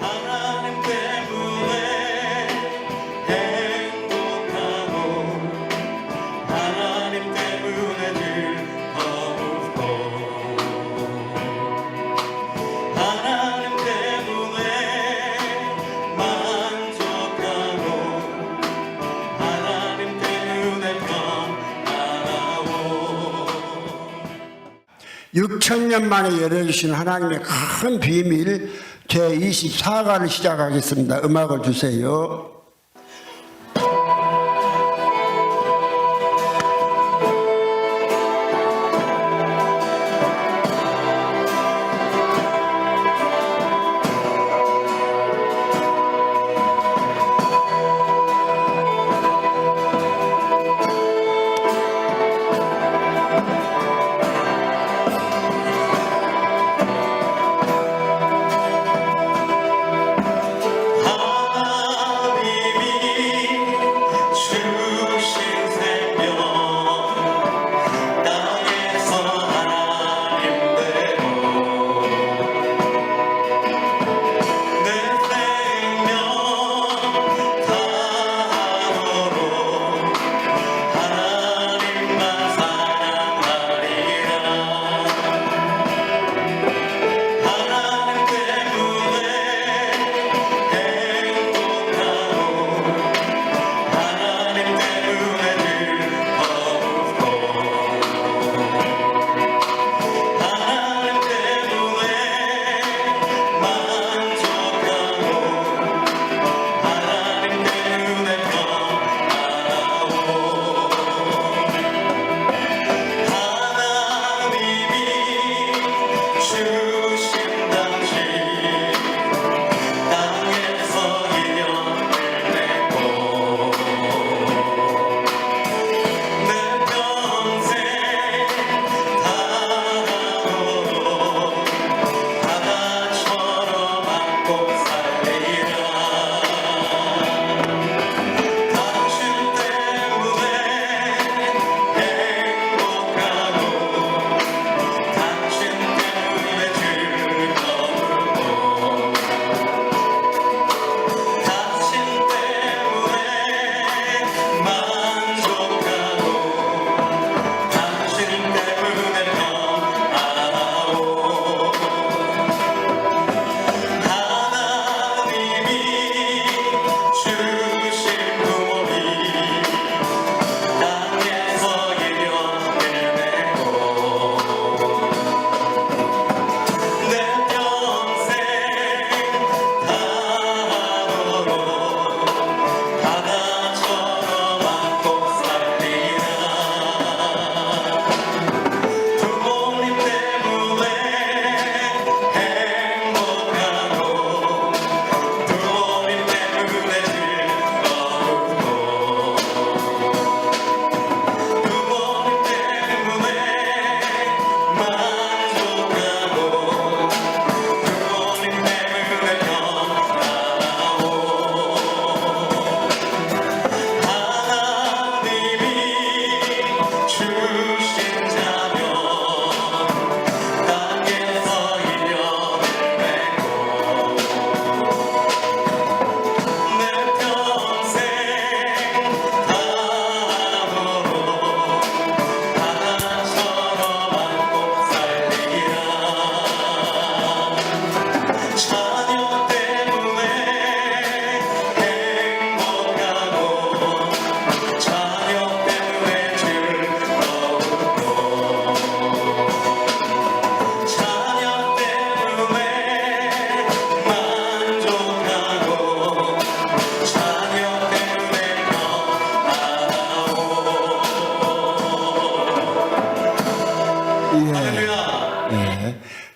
하나님 때문에 행복하고 하나님 때문에 즐거우고 하나님 때문에 만족하고 하나님 때문에 평안하고 6,000년 만에 열어주신 하나님의 큰 비밀 제24가를 시작하겠습니다. 음악을 주세요.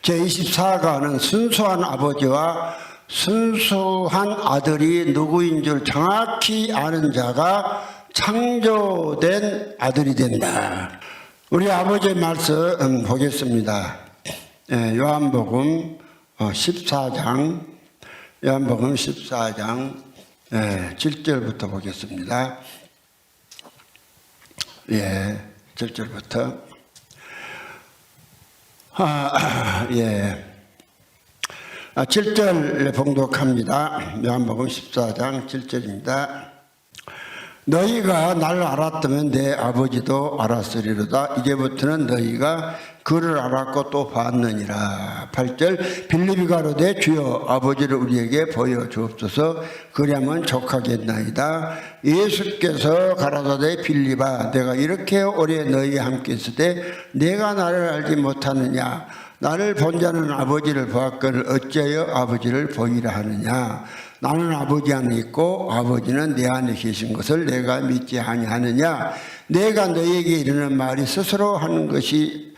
제24가는 순수한 아버지와 순수한 아들이 누구인 줄 정확히 아는 자가 창조된 아들이 된다. 우리 아버지의 말씀 보겠습니다. 요한복음 14장 요한복음 14장 7절부터 보겠습니다. 7절부터 7절 봉독합니다. 요한복음 14장 7절입니다. 너희가 나를 알았다면 내 아버지도 알았으리로다. 이제부터는 너희가 그를 알았고 또 봤느니라. 8절 빌립이 가로되 주여 아버지를 우리에게 보여주옵소서. 그리하면 족하겠나이다. 예수께서 가라사대 빌립아 내가 이렇게 오래 너희와 함께 있을 때 내가 나를 알지 못하느냐. 나를 본 자는 아버지를 보았거늘 어찌하여 아버지를 보이라 하느냐. 나는 아버지 안에 있고 아버지는 내 안에 계신 것을 내가 믿지 아니하느냐. 내가 너희에게 이르는 말이 스스로 하는 것이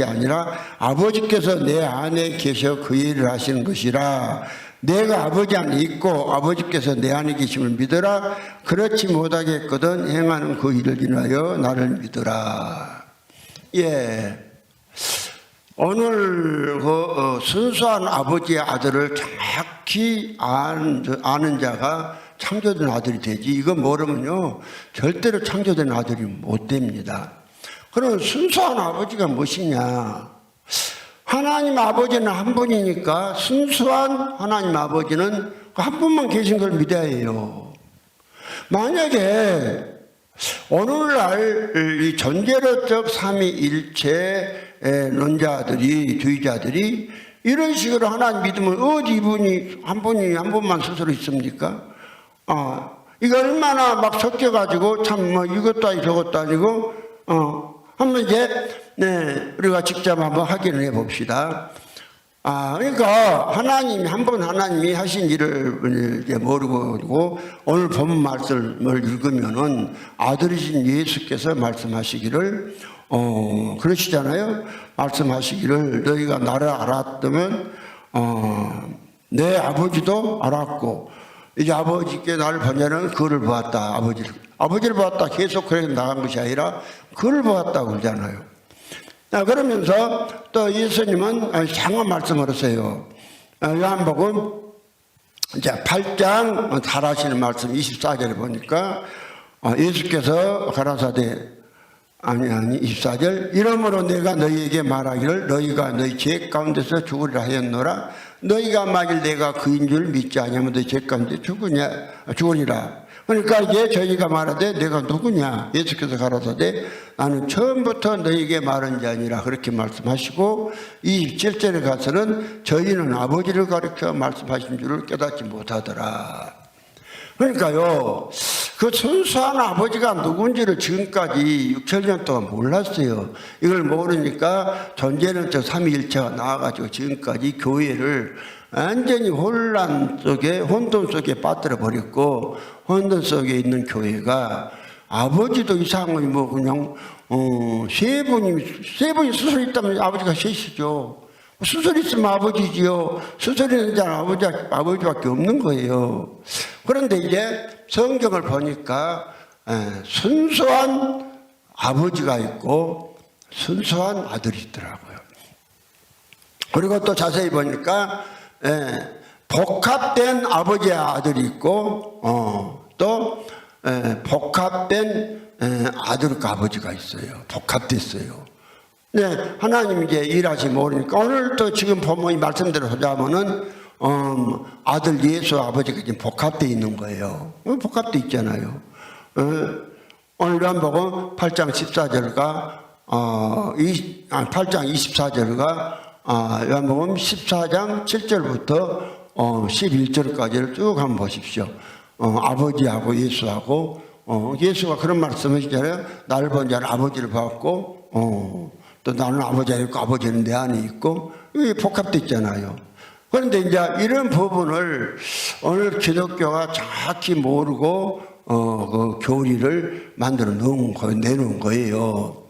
아니라 아버지께서 내 안에 계셔 그 일을 하시는 것이라. 내가 아버지 안에 있고 아버지께서 내 안에 계심을 믿어라. 그렇지 못하겠거든 행하는 그 일을 인하여 나를 믿어라. 예. 오늘 순수한 아버지의 아들을 정확히 아는 자가 창조된 아들이 되지. 이거 모르면요 절대로 창조된 아들이 못 됩니다. 그럼 순수한 아버지가 무엇이냐? 하나님 아버지는 한 분이니까 순수한 하나님 아버지는 한 분만 계신 걸 믿어야 해요. 만약에 오늘날 이 전제로적 삼위일체 논자들이 주의자들이 이런 식으로 하나님 믿으면 어디 이분이 한 분만 스스로 있습니까? 이거 얼마나 막 섞여가지고 참 뭐 이것도 아니고 저것도 아니고 한번 이제 우리가 직접 한번 확인을 해봅시다. 그러니까 하나님이 한 번 하나님이 하신 일을 이제 모르고 오늘 본 말씀을 읽으면은 아들이신 예수께서 말씀하시기를 그러시잖아요. 말씀하시기를 너희가 나를 알았다면 내 아버지도 알았고 이제 아버지께 나를 보냐는 그를 보았다. 아버지를 보았다. 계속 그래 나간 것이 아니라 그를 보았다고 그러잖아요. 그러면서 또 예수님은 장한 말씀을 하세요. 요한복음 8장 잘하시는 말씀 24절에 보니까 예수께서 가라사대 24절 이러므로 내가 너희에게 말하기를 너희가 너희 죄 가운데서 죽으리라 하였노라. 너희가 만일 내가 그인 줄 믿지 아니하면 너희 죄 가운데 죽으리라. 그러니까 이제 저희가 말하되 내가 누구냐. 예수께서 가라사대 나는 처음부터 너희에게 말한 자 아니라 그렇게 말씀하시고 27절에 가서는 저희는 아버지를 가르쳐 말씀하신 줄을 깨닫지 못하더라. 그러니까요 그 순수한 아버지가 누군지를 지금까지 6,7년 동안 몰랐어요. 이걸 모르니까 전제는 저 삼위일체가 나와가지고 지금까지 교회를 완전히 혼돈 속에 빠뜨려 버렸고 혼돈 속에 있는 교회가 아버지도 이상하게 뭐 그냥 세 분이 수술 있다면 아버지가 셋이죠. 수술 있으면 아버지지요. 수술 있는 자는 아버지밖에 없는 거예요. 그런데 이제 성경을 보니까 순수한 아버지가 있고 순수한 아들이 있더라고요. 그리고 또 자세히 보니까 복합된 아버지의 아들이 있고 또 복합된 아들과 아버지가 있어요. 복합됐어요. 네, 하나님 이제 일하시면 모르니까 오늘 또 지금 본문이 말씀대로 하자면은 아들 예수 아버지가 지금 복합되어 있는 거예요. 복합되어 있잖아요. 오늘 요한복음 8장 14절과 8장 24절과 요한복음 14장 7절부터 11절까지를 쭉 한번 보십시오. 아버지하고 예수하고 예수가 그런 말씀 하시잖아요. 나를 본 자는 아버지를 봤고 또 나는 아버지 안에 있고 아버지는 내 안에 있고 이게 복합되어 있잖아요. 그런데 이제 이런 부분을 오늘 기독교가 정확히 모르고 그 교리를 만들어 내놓은 거예요.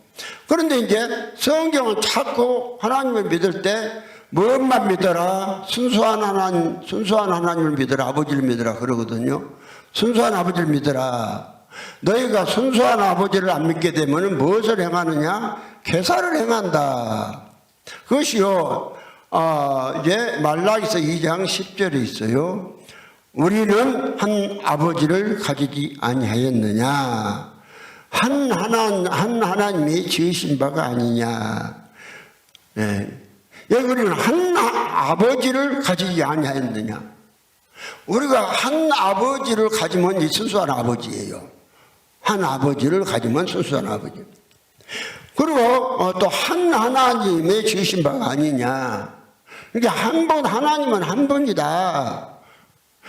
그런데 이제 성경은 자꾸 하나님을 믿을 때 무엇만 믿어라? 순수한 하나님을 믿어라. 아버지를 믿어라. 그러거든요. 순수한 아버지를 믿어라. 너희가 순수한 아버지를 안 믿게 되면 무엇을 행하느냐? 계사를 행한다. 그것이요. 이제 말라기서 2장 10절에 있어요. 우리는 한 아버지를 가지지 아니하였느냐? 한 하나님이 지으신 바가 아니냐? 네. 여기 우리는 한 아버지를 가지지 아니하였느냐. 우리가 한 아버지를 가지면 이 순수한 아버지예요. 한 아버지를 가지면 순수한 아버지. 그리고 또 한 하나님의 지으신 바가 아니냐. 이게 한 분, 하나님은 한 분이다.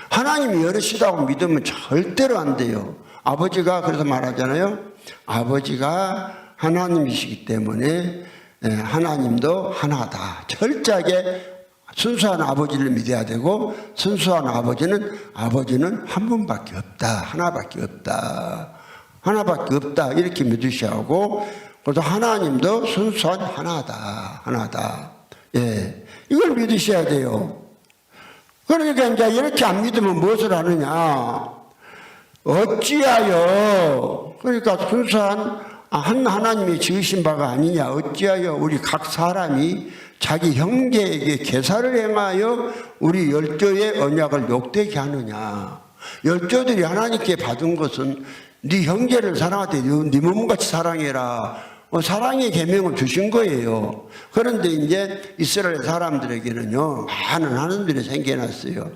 하나님이 여럿이라고 믿으면 절대로 안 돼요. 아버지가 그래서 말하잖아요. 아버지가 하나님이시기 때문에 하나님도 하나다. 철저하게 순수한 아버지를 믿어야 되고, 순수한 아버지는 한 분밖에 없다. 하나밖에 없다. 하나밖에 없다. 이렇게 믿으셔야 하고, 그래서 하나님도 순수한 하나다. 하나다. 예. 이걸 믿으셔야 돼요. 그러니까 이제 이렇게 안 믿으면 무엇을 하느냐. 어찌하여, 그러니까 순수한 한 하나님이 지으신 바가 아니냐. 어찌하여 우리 각 사람이 자기 형제에게 계사를 행하여 우리 열조의 언약을 욕되게 하느냐. 열조들이 하나님께 받은 것은 네 형제를 사랑할 때 네 몸같이 사랑해라. 사랑의 계명을 주신 거예요. 그런데 이제 이스라엘 사람들에게는요, 많은 하나님들이 생겨났어요.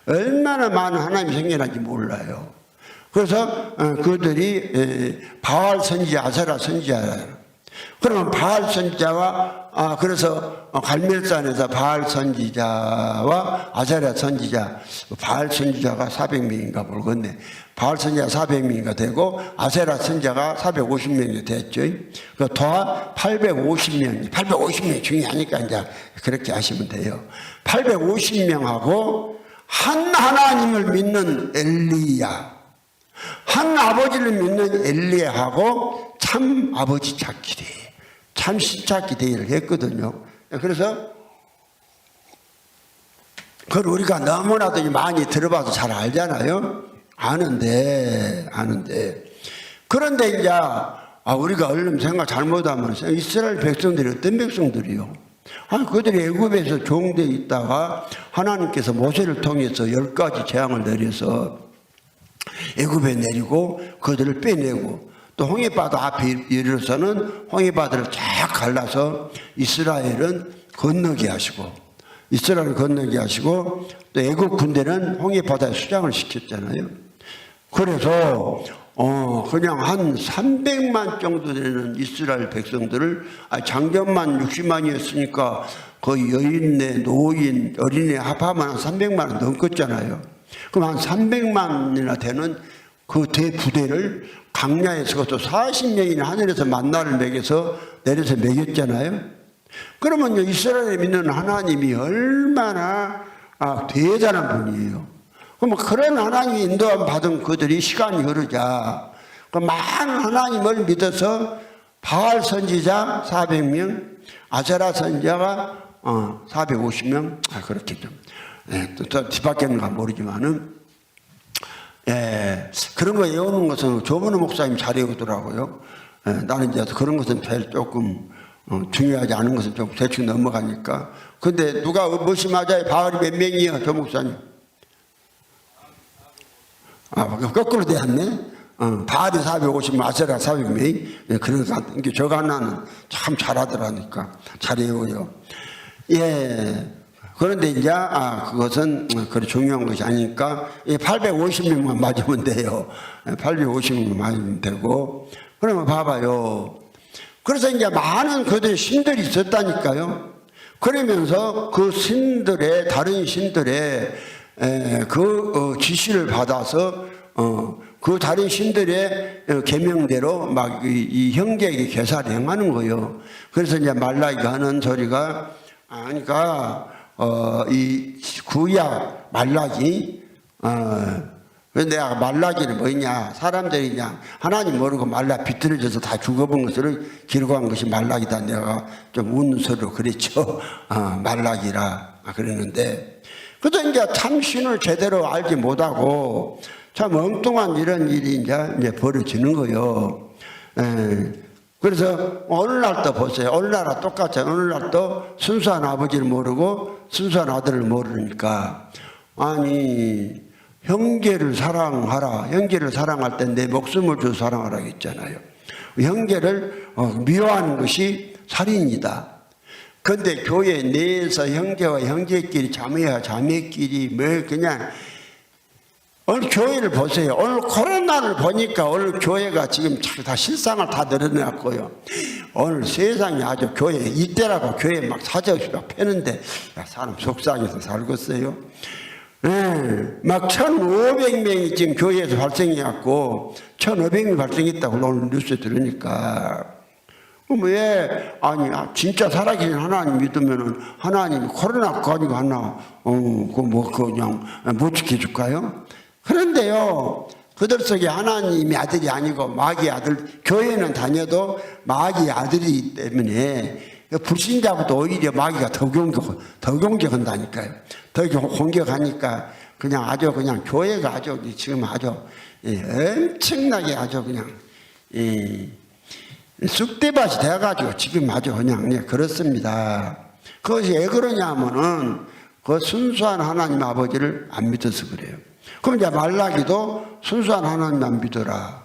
얼마나 많은 하나님이 생겨난지 몰라요. 그래서 그들이 바알 선지자, 아세라 선지자. 그러면 바알 선지자와 그래서 갈멜산에서 바알 선지자와 아세라 선지자, 바알 선지자가 400명인가 모르겠네. 바알 선지자 400명인가 되고 아세라 선지자가 450명이 됐죠. 그 더한 850명, 850명이 중요하니까 이제 그렇게 하시면 돼요. 850명하고 한 하나님을 믿는 엘리야, 한 아버지를 믿는 엘리야하고 참 아버지 찾기 대회, 참 신찾기 대회를 했거든요. 그래서 그걸 우리가 너무나도 많이 들어봐서 잘 알잖아요. 아는데 그런데 이제 우리가 얼른 생각 잘못하면 이스라엘 백성들이 어떤 백성들이요? 그들이 애굽에서 종되어 있다가 하나님께서 모세를 통해서 10가지 재앙을 내려서 애굽에 내리고 그들을 빼내고 또 홍해바다 앞에 이르러서는 홍해바다를 쫙 갈라서 이스라엘은 건너게 하시고 또 애굽 군대는 홍해바다에 수장을 시켰잖아요. 그래서 그냥 한 300만 정도 되는 이스라엘 백성들을 장정만 60만이었으니까 거의 여인네, 노인, 어린애 합하면 한 300만은 넘겠잖아요. 그럼 한 300만이나 되는 그 대부대를 강야에서 그것도 40명이나 하늘에서 만나를 먹여서 내려서 먹였잖아요. 그러면 이스라엘에 믿는 하나님이 얼마나 대단한 분이에요. 그럼 그런 하나님이 인도함 받은 그들이 시간이 흐르자 그 많은 하나님을 믿어서 바알 선지자 400명, 아세라 선지자가 450명, 그렇게 좀 또 뒤바뀌었는가 모르지만은 그런 거 외우는 것은 조문호 목사님 잘 외우더라고요. 나는 이제 그런 것은 제일 조금 중요하지 않은 것은 좀 대충 넘어가니까. 근데 누가 무엇이 맞아요? 바알이 몇 명이요, 조 목사님? 거꾸로 되었네. 바알이 450명, 아세라 400명. 그러니까 저가 하나는 참 잘하더라니까. 잘 외워요. 그런데 이제 그것은 그렇게 중요한 것이 아니니까 850명만 맞으면 돼요. 850명만 맞으면 되고. 그러면 봐봐요. 그래서 이제 많은 그들의 신들이 있었다니까요. 그러면서 그 신들의 다른 신들의 그 지시를 받아서 그 다른 신들의 계명대로 막 이 형제에게 계사를 행하는 거예요. 그래서 이제 말라기가 하는 소리가 이 구약 말라기 내가 말라기를 뭐냐 사람들이 그냥 하나님 모르고 말라 비틀어져서 다 죽어본 것을 기록한 것이 말라기다. 내가 좀 웃는 소리로 그랬죠. 말라기라 그랬는데 그래서 이제 참 신을 제대로 알지 못하고 참 엉뚱한 이런 일이 이제 벌어지는 거예요. 그래서 오늘날도 보세요. 오늘날과 똑같아요. 오늘날도 순수한 아버지를 모르고 순수한 아들을 모르니까 형제를 사랑하라. 형제를 사랑할 때 내 목숨을 주어 사랑하라 했잖아요. 형제를 미워하는 것이 살인이다. 근데 교회 내에서 형제와 형제끼리, 자매와 자매끼리 뭐 그냥 오늘 교회를 보세요. 오늘 코로나를 보니까 오늘 교회가 지금 다 실상을 다 드러냈고요. 오늘 세상이 아주 교회 이때라고 교회 막 사저없이 막 패는데 사람 속상해서 살겠어요. 막 1,500명이 지금 교회에서 발생해갖고 1,500명이 발생했다고 오늘 뉴스에 들으니까 왜 아니 진짜 살아계신 하나님 믿으면은 하나님이 코로나 가지고 하나 그냥 못 지켜줄까요? 그런데요, 그들 속에 하나님이 아들이 아니고 마귀의 아들, 교회는 다녀도 마귀의 아들이기 때문에 불신자보다 오히려 마귀가 더 공격한다니까요. 더 공격하니까 그냥 아주 그냥 교회가 아주 지금 아주 엄청나게 아주 그냥 쑥대밭이 돼가지고 지금 아주 그냥 그렇습니다. 그것이 왜 그러냐면은 그 순수한 하나님 아버지를 안 믿어서 그래요. 그럼 이제 말라기도 순수한 하나님 안 믿어라.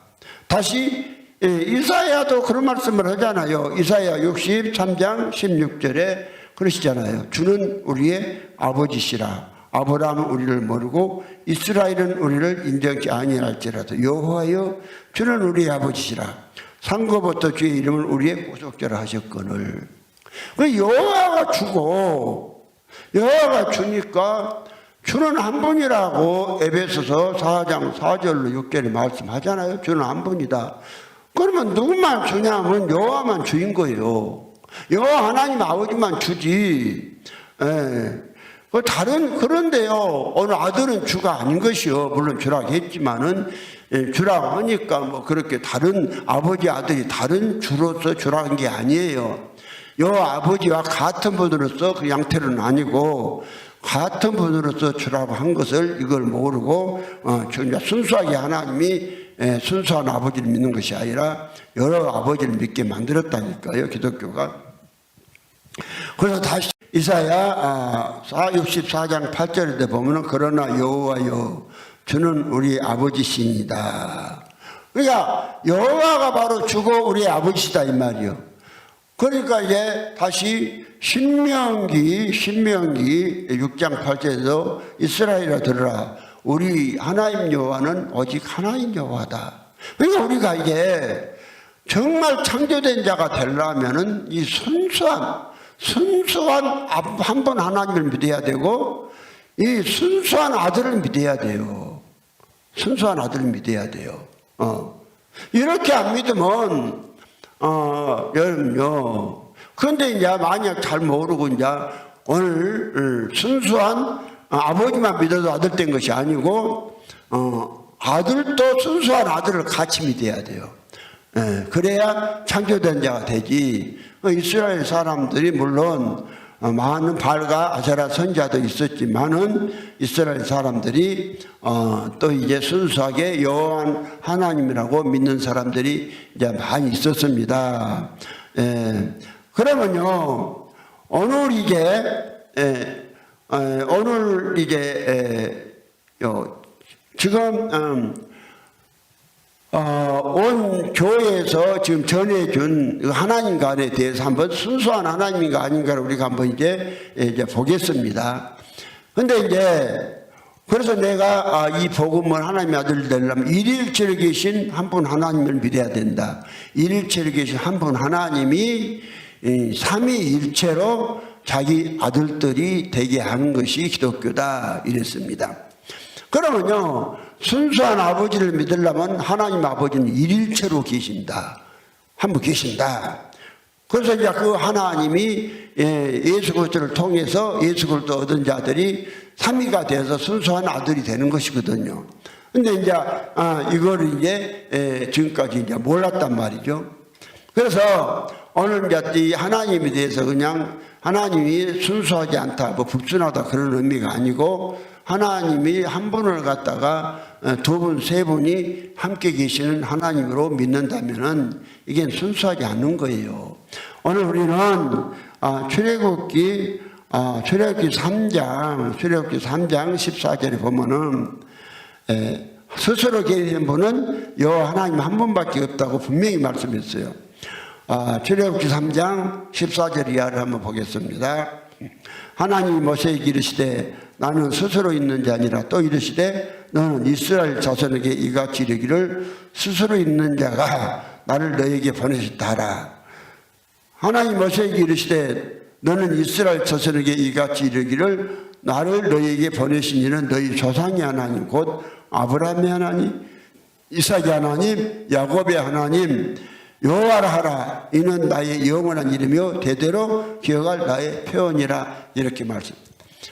다시 이사야도 그런 말씀을 하잖아요. 이사야 63장 16절에 그러시잖아요. 주는 우리의 아버지시라. 아브라함은 우리를 모르고 이스라엘은 우리를 인정치 아니할지라도 여호와여 주는 우리의 아버지시라. 상고부터 주의 이름을 우리의 구속자라 하셨거늘. 여호와가 주고 여호와가 주니까 주는 한 분이라고 에베소서 4장 4절로 6절에 말씀하잖아요. 주는 한 분이다. 그러면 누구만 주냐면 여호와만 주인 거예요. 여호와 하나님 아버지만 주지. 그런데요, 오늘 아들은 주가 아닌 것이요. 물론 주라고 했지만은 주라고 하니까 뭐 그렇게 다른 아버지 아들이 다른 주로서 주라는 게 아니에요. 여호와 아버지와 같은 분으로서 그 양태는 아니고 같은 분으로서 주라고 한 것을 이걸 모르고 순수하게 하나님이 순수한 아버지를 믿는 것이 아니라 여러 아버지를 믿게 만들었다니까요, 기독교가. 그래서 다시 이사야 64장 8절에 보면은 그러나 여호와여 주는 우리 아버지시니다. 그러니까 여호와가 바로 주고 우리 아버지시다 이 말이요. 그러니까 이제 다시 신명기 6장 8절에도 이스라엘아 들으라. 우리 하나님 여호와는 오직 하나님 여호와다. 그러니까 우리가 이제 정말 창조된 자가 되려면은 이 순수한 한 분 하나님을 믿어야 되고 이 순수한 아들을 믿어야 돼요. 순수한 아들을 믿어야 돼요. 이렇게 안 믿으면 여러분요. 그런데 이제 만약 잘 모르고 이제 오늘 순수한 아버지만 믿어도 아들 된 것이 아니고 아들도 순수한 아들을 같이 믿어야 돼요. 그래야 창조된 자가 되지. 이스라엘 사람들이 물론 많은 발과 아세라 선자도 있었지만은 이스라엘 사람들이 또 이제 순수하게 여호와 하나님이라고 믿는 사람들이 이제 많이 있었습니다. 그러면요 오늘 이제 지금 온 교회에서 지금 전해준 하나님간에 대해서 한번 순수한 하나님인가 아닌가를 우리가 한번 이제 보겠습니다. 근데 이제 그래서 내가 이 복음을 하나님의 아들 되려면 일일체로 계신 한 분 하나님을 믿어야 된다. 일일체로 계신 한 분 하나님이 삼위일체로 자기 아들들이 되게 하는 것이 기독교다 이랬습니다. 그러면요 순수한 아버지를 믿으려면 하나님 아버지는 일일체로 계신다. 한 분 계신다. 그래서 이제 그 하나님이 예수 그리스도를 통해서 예수 그리스도 얻은 자들이 삼위가 돼서 순수한 아들이 되는 것이거든요. 근데 이제 이거를 이제 지금까지 이제 몰랐단 말이죠. 그래서 오늘 이제 이 하나님에 대해서 그냥 하나님이 순수하지 않다, 뭐 불순하다 그런 의미가 아니고 하나님이 한 분을 갖다가 두 분, 세 분이 함께 계시는 하나님으로 믿는다면은 이게 순수하지 않는 거예요. 오늘 우리는 출애굽기 3장 14절에 보면은 스스로 계신 분은 여호와 하나님 한 분밖에 없다고 분명히 말씀했어요. 출애굽기 3장 14절 이하를 한번 보겠습니다. 하나님이 모세에게 이르시되 나는 스스로 있는 자 아니라 또 이르시되 너는 이스라엘 자손에게 이같이 이르기를 스스로 있는 자가 나를 너에게 보내셨다 하라. 하나님 모세에게 이르시되 너는 이스라엘 자손에게 이같이 이르기를 나를 너에게 보내신 이는 너희 조상의 하나님 곧 아브라함의 하나님 이삭의 하나님 야곱의 하나님 여호와라 하라. 이는 나의 영원한 이름이요 대대로 기억할 나의 표현이라. 이렇게 말씀.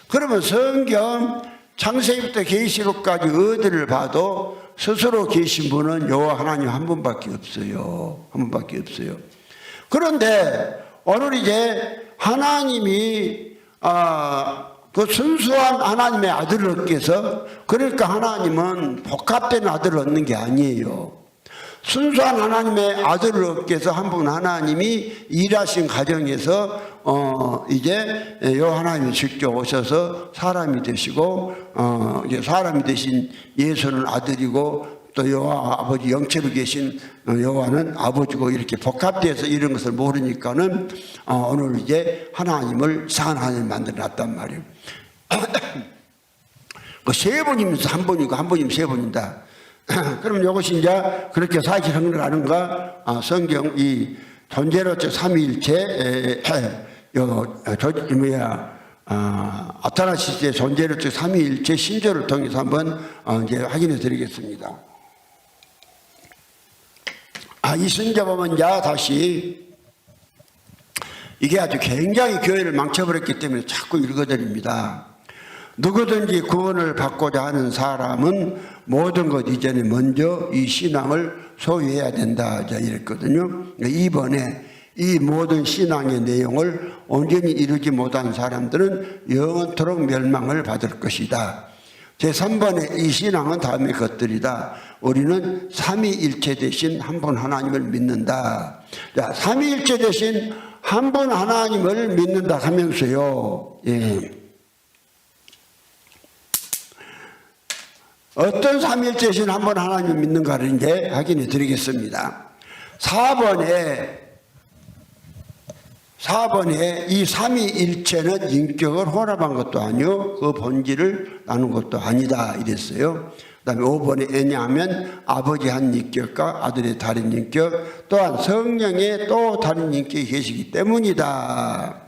그러면 성경 창세기부터 계시록까지 어디를 봐도 스스로 계신 분은 여호와 하나님 한 분밖에 없어요. 한 분밖에 없어요. 그런데 오늘 이제 하나님이 그 순수한 하나님의 아들을 얻기 위해서, 그러니까 하나님은 복합된 아들을 얻는 게 아니에요. 순수한 하나님의 아들을 얻기 위해서 한 분 하나님이 일하신 과정에서 이제 요 하나님이 직접 오셔서 사람이 되시고 이제 사람이 되신 예수는 아들이고 또 여호와 아버지 영체로 계신 여호와는 아버지고 이렇게 복합돼서 이런 것을 모르니까는 오늘 이제 하나님을 이상한 하나님을 만들어 놨단 말이에요. 그 세 분이면서 한 분이고 한 분이면 세 분이다. 그러면 이것이 이제 그렇게 사실한 걸 아는가? 성경 이 존재로서 삼위일체 아타나시스의 존재로서 삼위일체 신조를 통해서 한번 이제 확인해 드리겠습니다. 이 신조 보면 이제 다시 이게 아주 굉장히 교회를 망쳐버렸기 때문에 자꾸 읽어드립니다. 누구든지 구원을 받고자 하는 사람은 모든 것 이전에 먼저 이 신앙을 소유해야 된다. 이랬거든요. 이번에 이 모든 신앙의 내용을 온전히 이루지 못한 사람들은 영원토록 멸망을 받을 것이다. 제3번에 이 신앙은 다음의 것들이다. 우리는 삼위일체 대신 한 분 하나님을 믿는다. 자, 삼위일체 대신 한 분 하나님을 믿는다 하면서요. 어떤 삼위일체신 한 분 하나님을 믿는가를 이제 확인해 드리겠습니다. 4번에 이 삼위일체는 인격을 혼합한 것도 아니요 그 본질을 나눈 것도 아니다 이랬어요. 그 다음에 5번에 왜냐하면 아버지 한 인격과 아들의 다른 인격 또한 성령의 또 다른 인격이 계시기 때문이다.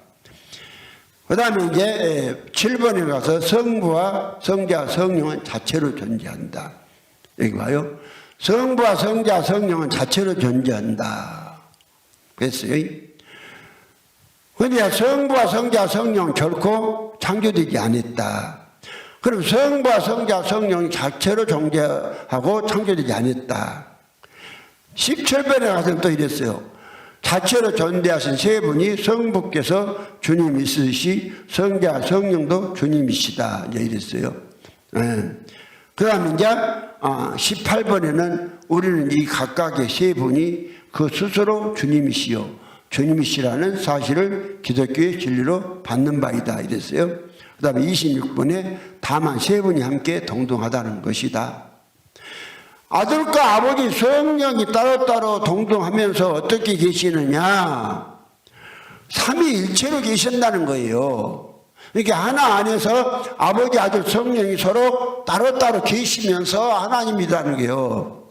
그 다음에 이제 7번에 가서 성부와 성자 성령은 자체로 존재한다. 여기 봐요. 성부와 성자 성령은 자체로 존재한다. 그랬어요. 그런데 성부와 성자 성령은 결코 창조되지 않았다. 그럼 성부와 성자 성령이 자체로 존재하고 창조되지 않았다. 17번에 가서 또 이랬어요. 자체로 존재하신 세 분이 성부께서 주님 있으시 성자 성령도 주님이시다. 이제 이랬어요. 그 다음에 이제 18번에는 우리는 이 각각의 세 분이 그 스스로 주님이시요 주님이시라는 사실을 기독교의 진리로 받는 바이다. 이랬어요. 그 다음에 26번에 다만 세 분이 함께 동등하다는 것이다. 아들과 아버지 성령이 따로따로 동등하면서 어떻게 계시느냐? 삼위일체로 계신다는 거예요. 이렇게 하나 안에서 아버지 아들 성령이 서로 따로따로 계시면서 하나님이라는 거예요.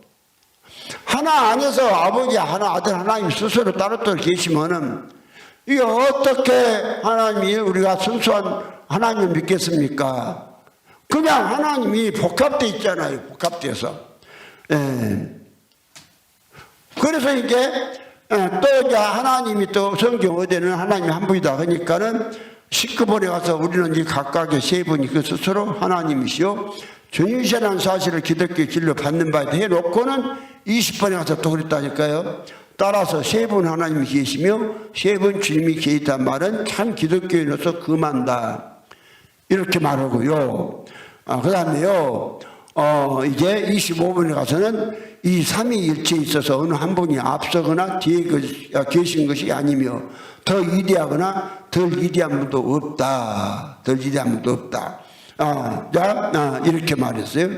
하나 안에서 아버지 하나 아들 하나님 스스로 따로따로 계시면은 이게 어떻게 하나님이 우리가 순수한 하나님을 믿겠습니까? 그냥 하나님이 복합되어 있잖아요. 복합돼서. 그래서 이제 또 이제 하나님이 또 성경 어디는 하나님이 한 분이다 하니까는 19번에 가서 우리는 이 각각의 세 분이 그 스스로 하나님이시요 주님이시라는 사실을 기독교 진리로 받는 바에 대해 놓고는 20번에 가서 또 그랬다니까요. 따라서 세 분 하나님이 계시며 세 분 주님이 계시단 말은 참 기독교인으로서 금한다. 이렇게 말하고요. 그 다음에요. 이제 25번에 가서는 이 삼위일체에 있어서 어느 한 분이 앞서거나 뒤에 계신 것이 아니며 더 위대하거나 덜 위대한 분도 없다. 덜 위대한 분도 없다. 이렇게 말했어요.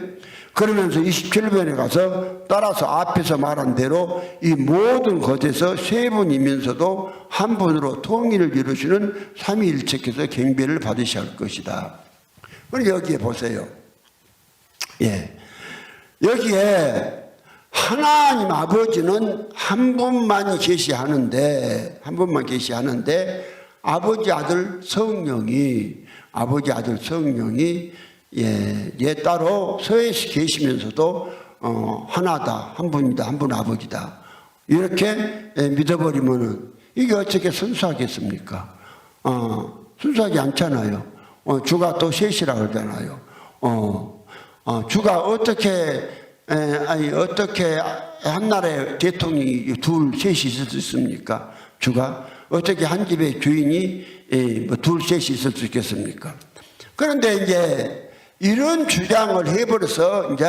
그러면서 27번에 가서 따라서 앞에서 말한 대로 이 모든 것에서 세 분이면서도 한 분으로 통일을 이루시는 삼위일체께서 경배를 받으셔야 할 것이다. 그럼 여기에 보세요. 예. 여기에 하나님 아버지는 한 분만 계시하는데, 아버지 아들 성령이 따로 서에서 계시면서도 하나다, 한 분이다, 한 분 아버지다. 이렇게 믿어버리면은 이게 어떻게 순수하겠습니까? 순수하지 않잖아요. 주가 또 셋이라 그러잖아요. 주가 어떻게 한나라에 대통령이 둘, 셋이 있을 수 있습니까? 주가 어떻게 한 집의 주인이 둘, 셋이 있을 수 있겠습니까? 그런데 이제 이런 주장을 해버려서 이제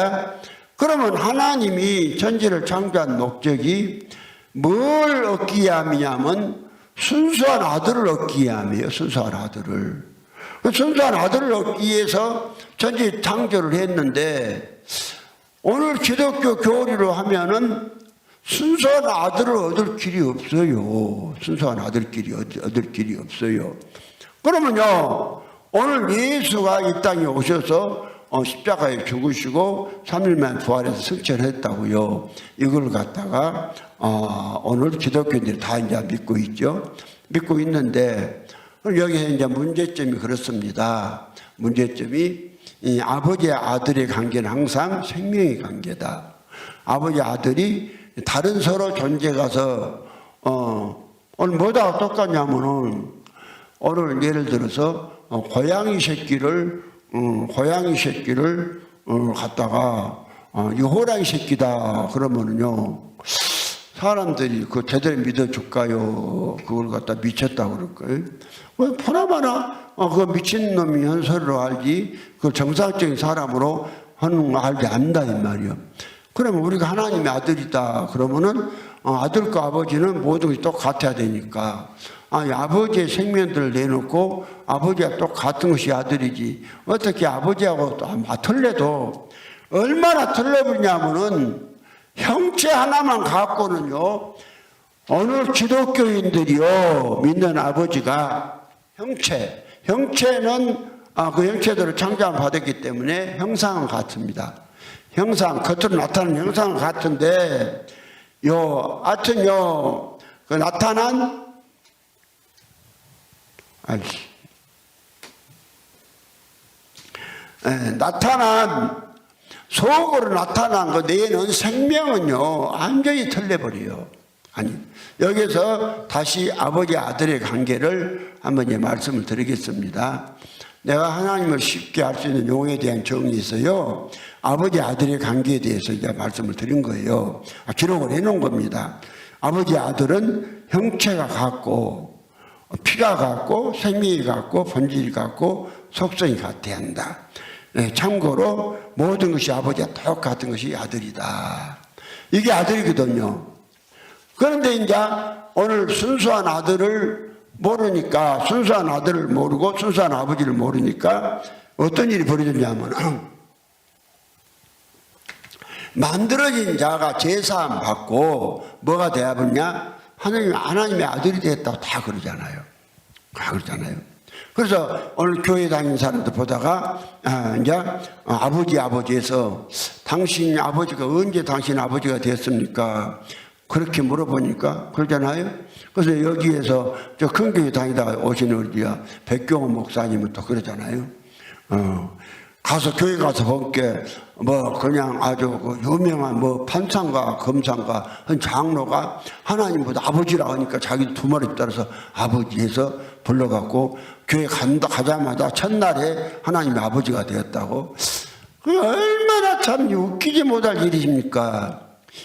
그러면 하나님이 천지를 창조한 목적이 뭘 얻기 위함이냐면 순수한 아들을 얻기 위함이에요. 순수한 아들을 얻기 위해서 천지 창조를 했는데 오늘 기독교 교리로 하면은 순수한 아들을 얻을 길이 없어요. 순수한 아들끼리 얻을 길이 없어요. 그러면요, 오늘 예수가 이 땅에 오셔서 십자가에 죽으시고 3일만 부활해서 승천했다고요. 이걸 갖다가 오늘 기독교인들이 다 이제 믿고 있죠. 믿고 있는데 여기에 이제 문제점이 그렇습니다. 문제점이 이 아버지와 아들의 관계는 항상 생명의 관계다. 아버지 아들이 다른 서로 존재가서 오늘 뭐다 똑같냐면은 오늘 예를 들어서 고양이 새끼를 갖다가 이 호랑이 새끼다 그러면은요 사람들이 그 제대로 믿어줄까요? 그걸 갖다 미쳤다고 그럴까요? 왜 보나마나 그 미친놈이 현설로 알지 그 정상적인 사람으로 하는 거 알지 안다 이 말이요. 그러면 우리가 하나님의 아들이다 그러면은 아들과 아버지는 모든 것이 똑같아야 되니까 아버지의 생명들을 내놓고 아버지와 똑같은 것이 아들이지 어떻게 아버지하고 또 틀려도 얼마나 틀려버리냐면은 형체 하나만 갖고는요 어느 기독교인들이요 믿는 아버지가 형체는 그 형체들을 창조함 받았기 때문에 형상은 같습니다. 형상 겉으로 나타나는 형상은 같은데 하여튼요 그 나타난 속으로 나타난 그 내는 생명은요 완전히 틀려버려요. 여기서 다시 아버지 아들의 관계를 한번 말씀을 드리겠습니다. 내가 하나님을 쉽게 알 수 있는 용어에 대한 정의에 있어요. 아버지 아들의 관계에 대해서 이제 말씀을 드린 거예요. 기록을 해놓은 겁니다. 아버지 아들은 형체가 같고 피가 같고 생명이 같고 본질이 같고 속성이 같아야 한다. 참고로 모든 것이 아버지와 똑같은 것이 아들이다. 이게 아들이거든요. 그런데 이제 오늘 순수한 아들을 모르니까 순수한 아들을 모르고 순수한 아버지를 모르니까 어떤 일이 벌어졌냐면 만들어진 자가 제사함 받고 뭐가 되어버리냐 하나님의 아들이 되었다고 다 그러잖아요. 그래서 오늘 교회 다니는 사람들 보다가 이제 아버지에서 당신 아버지가 언제 당신 아버지가 되었습니까? 그렇게 물어보니까 그러잖아요. 그래서 여기에서 저 큰 교회 다니다가 오시는 우리 백경호 목사님은 또 그러잖아요. 가서 교회 가서 본게 그냥 아주 그 유명한 판사인가 검사인가 한 장로가 하나님보다 아버지라 하니까 자기 두 마리 따라서 아버지에서 불러갖고 교회 가자마자 첫날에 하나님의 아버지가 되었다고. 그 얼마나 참 웃기지 못할 일이십니까?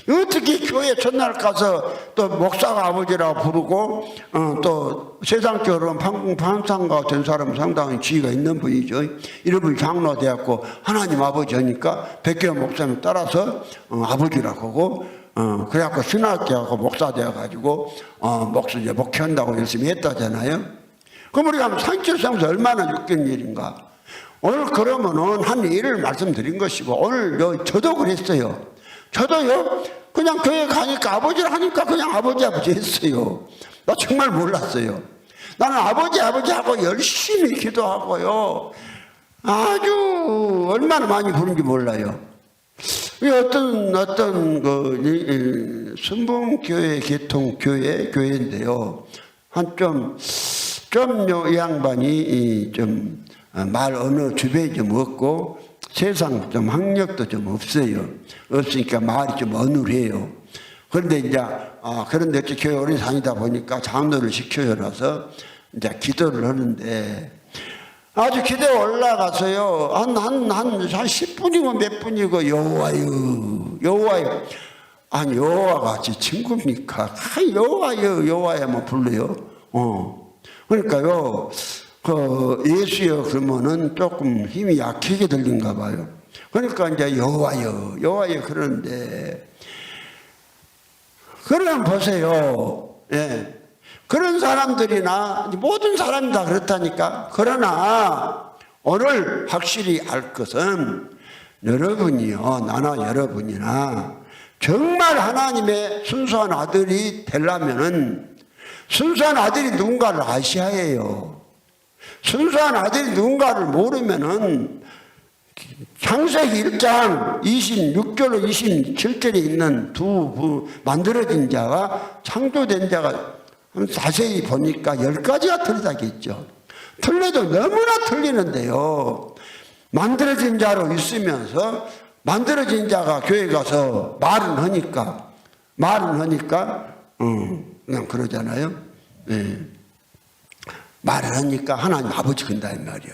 어떻게 교회 첫날 가서 또 목사가 아버지라고 부르고 또 세상적으로 판상가 된 사람은 상당히 지위가 있는 분이죠. 이런 분이 장로 되었고 하나님 아버지 하니까 백교원 목사님 따라서 아버지라고 하고 그래갖고 신학교하고 목사 되어가지고 목회한다고 열심히 했다잖아요. 그럼 우리가 산출상에서 얼마나 웃긴 일인가. 오늘 그러면은 한 일을 말씀드린 것이고, 오늘 저도 그랬어요. 저도요, 그냥 교회 가니까 아버지를 하니까 그냥 아버지 했어요. 나 정말 몰랐어요. 나는 아버지 하고 열심히 기도하고요. 아주 얼마나 많이 부른지 몰라요. 어떤 순봉교회 교회인데요. 이 양반이 말 언어 주변이 좀 없고 세상 좀 학력도 좀 없어요. 없으니까 말이 좀 어눌해요. 그런데 이제 그런데 교회 오래 다니다 보니까 장로를 시켜줘서 이제 기도를 하는데 아주 기도에 올라가서요. 한 10분이고 몇 분이고 여호와요. 아니 여호와가 제 친구입니까? 여호와야만 불러요. 그러니까요. 예수여 그러면은 조금 힘이 약하게 들린가 봐요. 그러니까 이제 여호와여 그러는데 그러면 보세요. 예. 그런 사람들이나 모든 사람이 다 그렇다니까. 그러나 오늘 확실히 알 것은 여러분이요, 나나 여러분이나 정말 하나님의 순수한 아들이 되려면은 순수한 아들이 누군가를 아셔야 해요. 순수한 아들이 누군가를 모르면은 창세기 1장 26절로 27절에 있는 만들어진 자와 창조된 자가 자세히 보니까 10가지가 틀리다겠죠. 틀려도 너무나 틀리는데요. 만들어진 자로 있으면서 만들어진 자가 교회 가서 말은 하니까 그냥 그러잖아요. 네. 말을 하니까 하나님 아버지 근다 이 말이에요.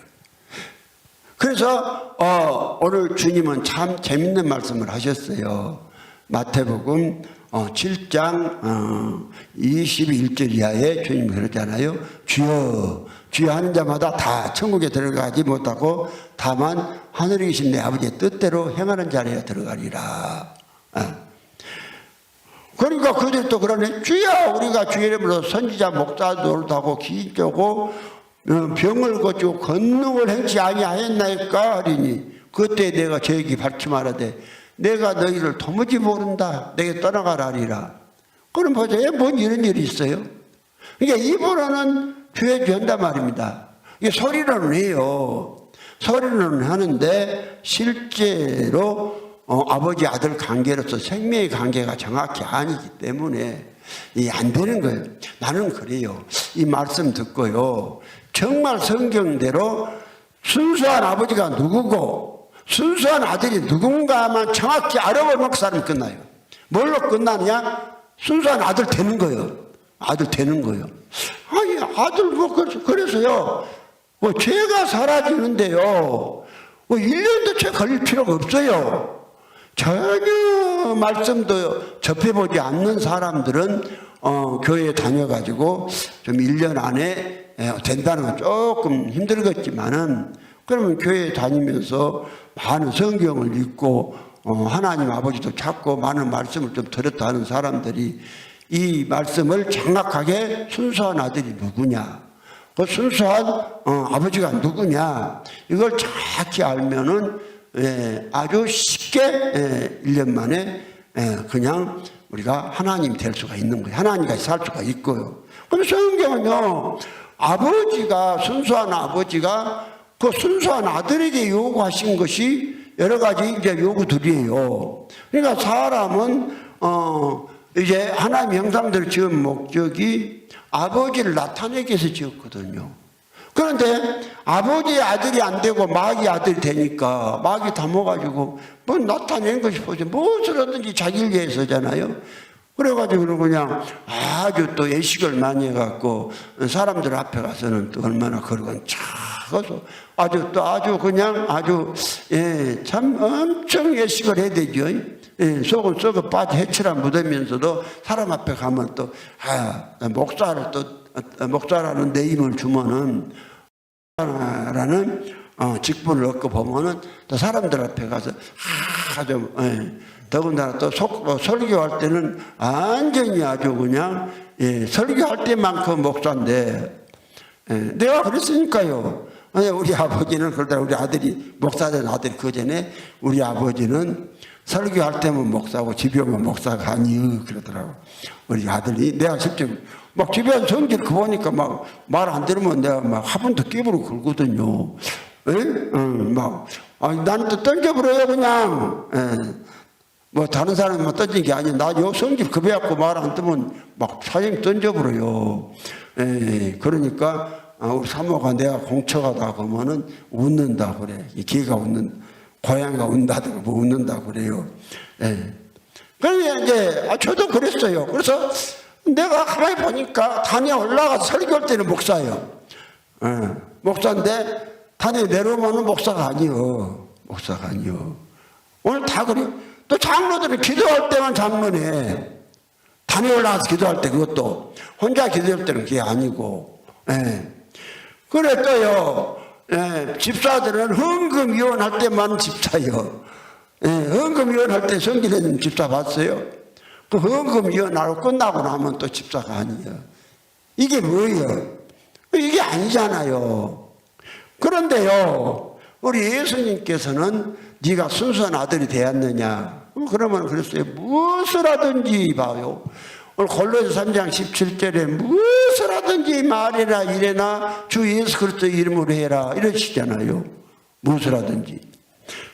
그래서 오늘 주님은 참 재밌는 말씀을 하셨어요. 마태복음 7장 21절 이하에 주님이 그러잖아요. 주여 하는 자마다 다 천국에 들어가지 못하고 다만 하늘에 계신 내 아버지의 뜻대로 행하는 자리에 들어가리라. 그러니까 그들도 그러네. 주여 우리가 주의 이름으로 선지자 목사 노릇하고 기적하고 병을 고치고 권능을 행치 아니하였나이까 하리니 그때 내가 저에게 밝히 말하되 내가 너희를 도무지 모른다. 내게 떠나가라 하리라. 그럼 보세요. 뭔 이런 일이 있어요? 그러니까 입으로는 주한단 말입니다. 이게 소리로는 해요. 소리로는 하는데 실제로 아버지 아들 관계로서 생명의 관계가 정확히 아니기 때문에 안 되는 거예요. 나는 그래요. 이 말씀 듣고요. 정말 성경대로 순수한 아버지가 누구고 순수한 아들이 누군가만 정확히 알아보면 그 사람이 끝나요. 뭘로 끝나느냐? 순수한 아들 되는 거예요. 아들 되는 거예요. 아니 아들 그래서요. 죄가 사라지는데요. 1년도 죄 걸릴 필요가 없어요. 전혀 말씀도 접해보지 않는 사람들은 교회에 다녀가지고 좀 1년 안에 된다는 건 조금 힘들겠지만은 그러면 교회에 다니면서 많은 성경을 읽고 하나님 아버지도 찾고 많은 말씀을 좀 들었다 하는 사람들이 이 말씀을 정확하게 순수한 아들이 누구냐, 그 순수한 아버지가 누구냐 이걸 정확히 알면은 아주 쉽게 1년 만에 그냥 우리가 하나님이 될 수가 있는 거예요. 하나님과 살 수가 있고요. 그런데 성경은요, 아버지가 순수한 아버지가 그 순수한 아들에게 요구하신 것이 여러 가지 이제 요구들이에요. 그러니까 사람은 이제 하나님 형상대로 지은 목적이 아버지를 나타내기 위해서 지었거든요. 그런데 아버지의 아들이 안 되고 마귀의 아들이 되니까 마귀 다 모가지고 뭐 나타낸 것이 보죠. 무엇을 하든지 자기를 위해서잖아요. 그래가지고 그냥 아주 또 예식을 많이 해갖고 사람들 앞에 가서는 또 얼마나 그러건 작아서 아주 그냥 참 엄청 예식을 해야 되죠. 속은 썩어 빠져 해치라 묻으면서도 사람 앞에 가면 또 목사라는 네임을 주면은 라는 직분을 얻고 보면은 또 사람들 앞에 가서 더군다나 또 설교할 때는 완전히 아주 그냥 설교할 때만큼 목사인데 내가 그랬으니까요. 아니, 우리 아버지는 그러다 우리 아들이 목사된 아들이 그 전에 우리 아버지는 설교할 때면 목사고 집에 오면 목사가 아니요 그러더라고. 우리 아들이 내가 직접 막 집에 성질 그 보니까 막 말 안 들으면 내가 막 화분도 깨부로 긁거든요. 막 아니 나는 또 던져버려요 그냥. 뭐 다른 사람은 던진 게 아니야. 나 요 성질 급해갖고 말 안 들으면 막 사정 던져버려요. 그러니까 우리 사모가 내가 공처가다 그러면은 웃는다 그래. 개가 웃는, 고양이가 운다든가 뭐 웃는다 그래요. 그러니까 이제 저도 그랬어요. 그래서 내가 가만히 보니까 단에 올라가서 설교할 때는 목사예요. 목사인데 단에 내려오면은 목사가 아니요. 목사가 아니요. 오늘 다 그래요. 또 장로들은 기도할 때만 장로네. 단에 올라가서 기도할 때 그것도 혼자 기도할 때는 그게 아니고. 그래 또요. 집사들은 헌금위원 할 때만 집사요. 헌금위원 할 때 성질내는 집사 봤어요? 그 헌금위원 하고 끝나고 나면 또 집사가 아니에요. 이게 뭐예요? 이게 아니잖아요. 그런데요, 우리 예수님께서는 네가 순수한 아들이 되었느냐? 그러면 그랬어요. 무엇을 하든지 봐요. 오늘 골로새 3장 17절에 무엇을 하든지 말이나 이래나 주 예수 그리스도 이름으로 해라 이러시잖아요. 무엇을 하든지.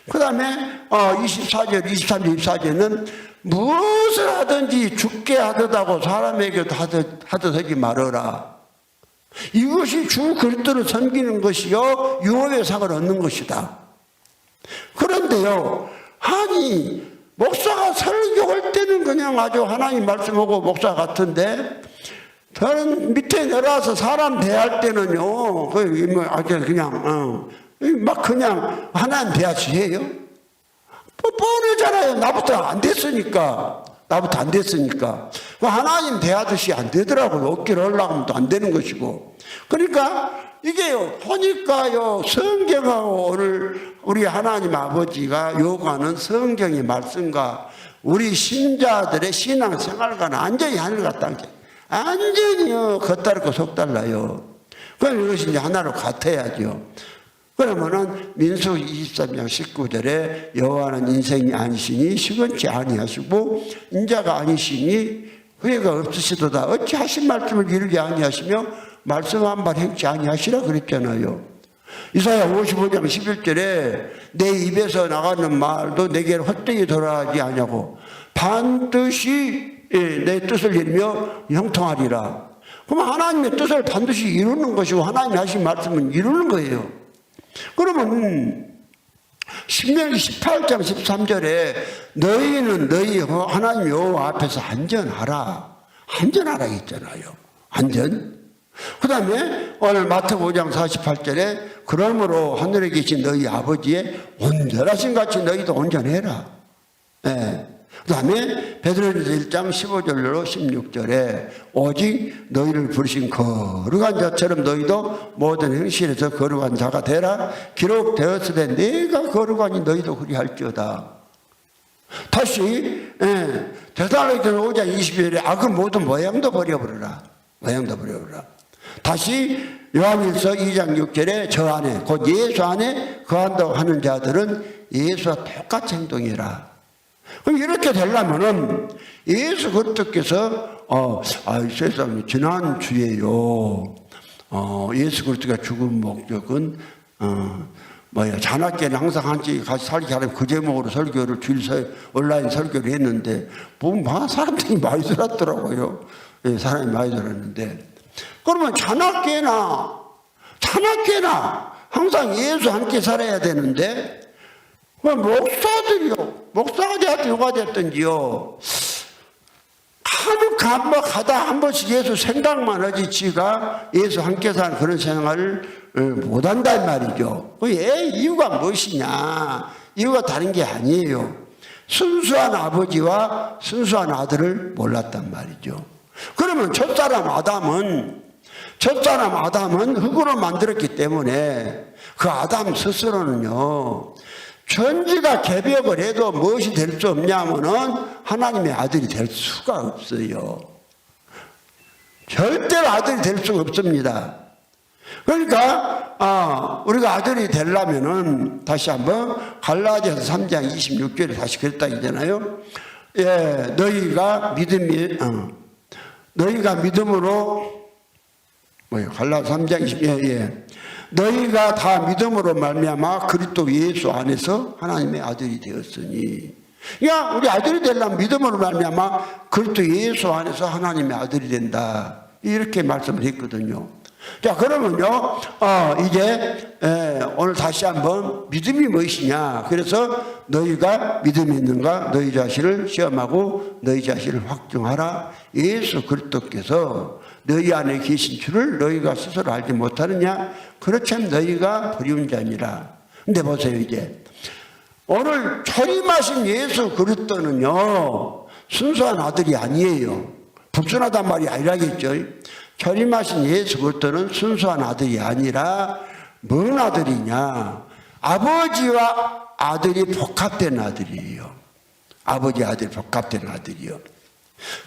그 다음에 24절, 23절, 24절은 무엇을 하든지 죽게 하듯하고 사람에게도 하듯 하지 말아라. 이것이 주 그리스도를 섬기는 것이요 유업의 상을 얻는 것이다. 그런데요, 아니 목사가 설교할 때는 그냥 아주 하나님 말씀하고 목사 같은데 다른 밑에 내려와서 사람 대할 때는요 아주 그냥 막 그냥 하나님 대하시 해요. 뻔하잖아요. 나부터 안 됐으니까. 하나님 대하듯이 안 되더라고요. 어깨를 올라가면 또 안 되는 것이고. 그러니까 이게요, 보니까요, 성경하고 오늘 우리 하나님 아버지가 요구하는 성경의 말씀과 우리 신자들의 신앙생활과는 완전히 하늘 같다는 게, 완전히요, 겉다르고 속달라요. 그럼 이것이 이제 하나로 같아야죠. 그러면은 민수기 23장 19절에 여호와는 인생이 아니시니 시건치 아니하시고 인자가 아니시니 후회가 없으시도다. 어찌 하신 말씀을 이루지 아니하시며 말씀 한 발 행치 아니하시라 그랬잖아요. 이사야 55장 11절에 내 입에서 나가는 말도 내게 헛되이 돌아가지 아니하고 반드시 내 뜻을 이루며 형통하리라. 그럼 하나님의 뜻을 반드시 이루는 것이고 하나님이 하신 말씀은 이루는 거예요. 그러면 신명기 18장 13절에 너희는 너희 하나님 여호와 앞에서 안전하라 했잖아요. 안전. 그 다음에 오늘 마태복음 5장 48절에 그러므로 하늘에 계신 너희 아버지의 온전하신 같이 너희도 온전해라. 그 다음에 베드로전서 1장 15절로 16절에 오직 너희를 부르신 거룩한 자처럼 너희도 모든 행실에서 거룩한 자가 되라. 기록되었으되 내가 거룩하니 너희도 그리할지어다. 다시 데살로니가서 5장 20절에 악은 모든 모양도 버려버려라. 다시 요한일서 2장 6절에 저 안에 곧 예수 안에 거한다고 하는 자들은 예수와 똑같이 행동해라. 그럼 이렇게 되려면은 예수 그리스도께서 세상에 지난주에요 예수 그리스도가 죽은 목적은 자나깨는 항상 한지 같이 살게 하려면 그 제목으로 설교를 온라인 설교를 했는데 보면 사람들이 많이 들었더라고요. 사람이 많이 들었는데 그러면 자나깨나 항상 예수 함께 살아야 되는데 목사가 되었든 누가 됐든지요 가다 한 번씩 예수 생각만 하지 지가 예수 함께 사는 그런 생활을 못한단 말이죠. 이유가 무엇이냐? 이유가 다른 게 아니에요. 순수한 아버지와 순수한 아들을 몰랐단 말이죠. 그러면 첫사람 아담은 흙으로 만들었기 때문에 그 아담 스스로는요 천지가 개벽을 해도 무엇이 될 수 없냐면은 하나님의 아들이 될 수가 없어요. 절대로 아들이 될 수가 없습니다. 그러니까 우리가 아들이 되려면은 다시 한번 갈라디아서 3장 26절에 다시 그랬다 이잖아요. 예, 너희가 믿음으로 갈라디아서 3장 20 너희가 다 믿음으로 말미암아 그리스도 예수 안에서 하나님의 아들이 되었으니. 그러니까 우리 아들이 되려면 믿음으로 말미암아 그리스도 예수 안에서 하나님의 아들이 된다. 이렇게 말씀을 했거든요. 자, 그러면요, 이제, 오늘 다시 한번 믿음이 무엇이냐. 그래서 너희가 믿음이 있는가 너희 자신을 시험하고 너희 자신을 확증하라. 예수 그리스도께서 너희 안에 계신 줄을 너희가 스스로 알지 못하느냐. 그렇지만 너희가 버리운 자니라. 근데 보세요, 이제. 오늘 초림하신 예수 그리스도는요, 순수한 아들이 아니에요. 불순하단 말이 아니라겠죠. 초림하신 예수 그리스도는 순수한 아들이 아니라 뭔 아들이냐? 아버지와 아들이 복합된 아들이에요. 아버지 아들 복합된 아들이요.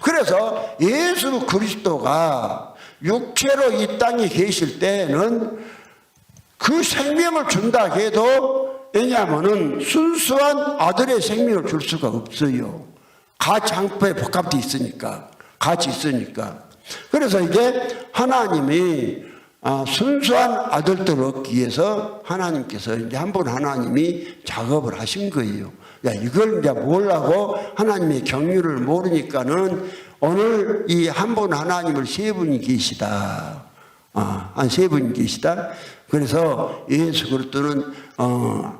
그래서 예수 그리스도가 육체로 이 땅에 계실 때는 그 생명을 준다 해도, 왜냐하면 순수한 아들의 생명을 줄 수가 없어요. 같이 한포에 복합되어 있으니까, 같이 있으니까. 그래서 이제 하나님이 순수한 아들들을 얻기 위해서 하나님께서 이제 한 분 하나님이 작업을 하신 거예요. 야, 이걸 이제 모르고 하나님의 경륜을 모르니까는 오늘 이 한 분 하나님을 세 분이 계시다. 한 세 분이 계시다. 그래서 예수 그리스도는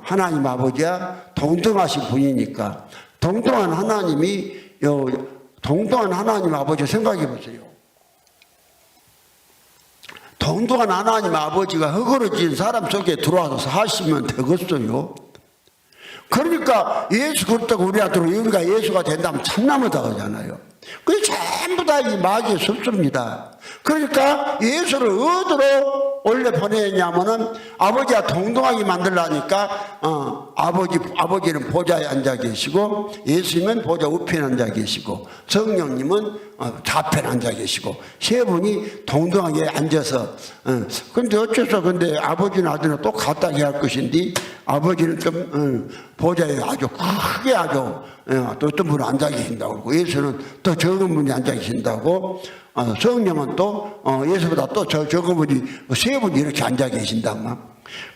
하나님 아버지와 동등하신 분이니까 동등한 하나님 아버지 생각해 보세요. 동등한 하나님 아버지가 허그러진 사람 속에 들어와서 사시면 되겠어요. 그러니까 예수 그리스도가 우리한테 우리가 예수가 된다면 참나무다 그러잖아요. 그게 전부 다 이 마귀의 습수입니다. 그러니까 예수를 어디로 원래 보내냐면은 아버지와 동등하게 만들라니까 아버지는 보좌에 앉아 계시고 예수님은 보좌 우편에 앉아 계시고 성령님은 좌편에 앉아 계시고 세 분이 동등하게 앉아서 근데 어째서 근데 아버지는 아들은 똑같다게 할 것인데 아버지는 좀 보좌에 아주 크게 아주 또 어떤 분이 앉아 계신다고 그러고 예수는 더 적은 분이 앉아 계신다고 성령은 또 예수보다 또 적은 분이 세 분이 이렇게 앉아 계신다.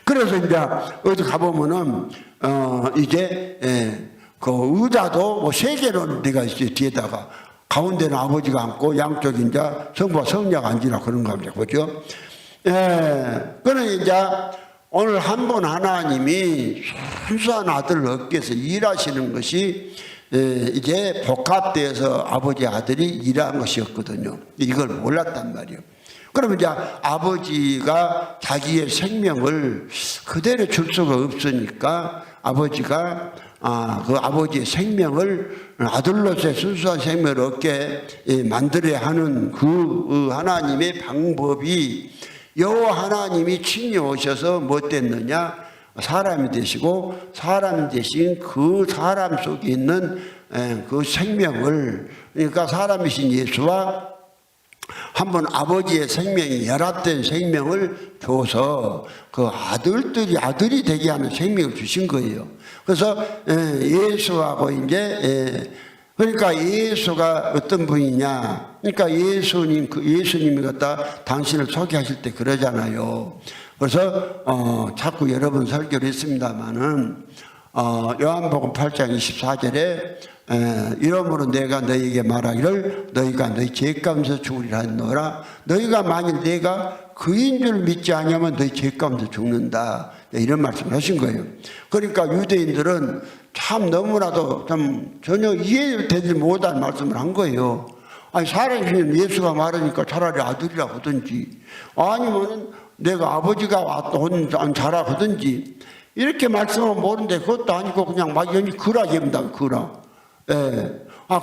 그래서 이제 어디 가보면은 이제 그 의자도 뭐 세 개로 내가 있어요. 뒤에다가 가운데는 아버지가 앉고 양쪽에 이제 성부와 성녀가 앉으라 그런 겁니다. 그죠? 그는 이제 오늘 한 분 하나님이 순수한 아들을 얻기 위해서 일하시는 것이 이제 복합되어서 아버지 아들이 일한 것이었거든요. 이걸 몰랐단 말이에요. 그러면 이제 아버지가 자기의 생명을 그대로 줄 수가 없으니까 아버지가 그 아버지의 생명을 아들로서의 순수한 생명을 얻게 만들어야 하는 그 하나님의 방법이 여호와 하나님이 친히 오셔서 뭐 됐느냐? 사람이 되시고 사람 대신 그 사람 속에 있는 그 생명을 그러니까 사람이신 예수와 한번 아버지의 생명이 연합된 생명을 줘서 그 아들이 되게 하는 생명을 주신 거예요. 그래서 예수하고 이제 그러니까 예수가 어떤 분이냐? 그러니까 예수님이 갖다 당신을 소개하실 때 그러잖아요. 그래서 자꾸 여러 번 설교를 했습니다마는 요한복음 8장 24절에 이러므로 내가 너희에게 말하기를 너희가 너희 죄값에서 죽으리라 하노라. 너희가 만일 내가 그인 줄 믿지 않으면 너희 죄값에서 죽는다. 이런 말씀을 하신 거예요. 그러니까 유대인들은 참 너무나도 좀 전혀 이해되지 못한 말씀을 한 거예요. 아니 사람이 예수가 말하니까 차라리 아들이라 하든지 아니면 내가 아버지가 온 자라 하든지 이렇게 말씀은 모르는데 그것도 아니고 그냥 막연히 그라 얘기합니다. 그라.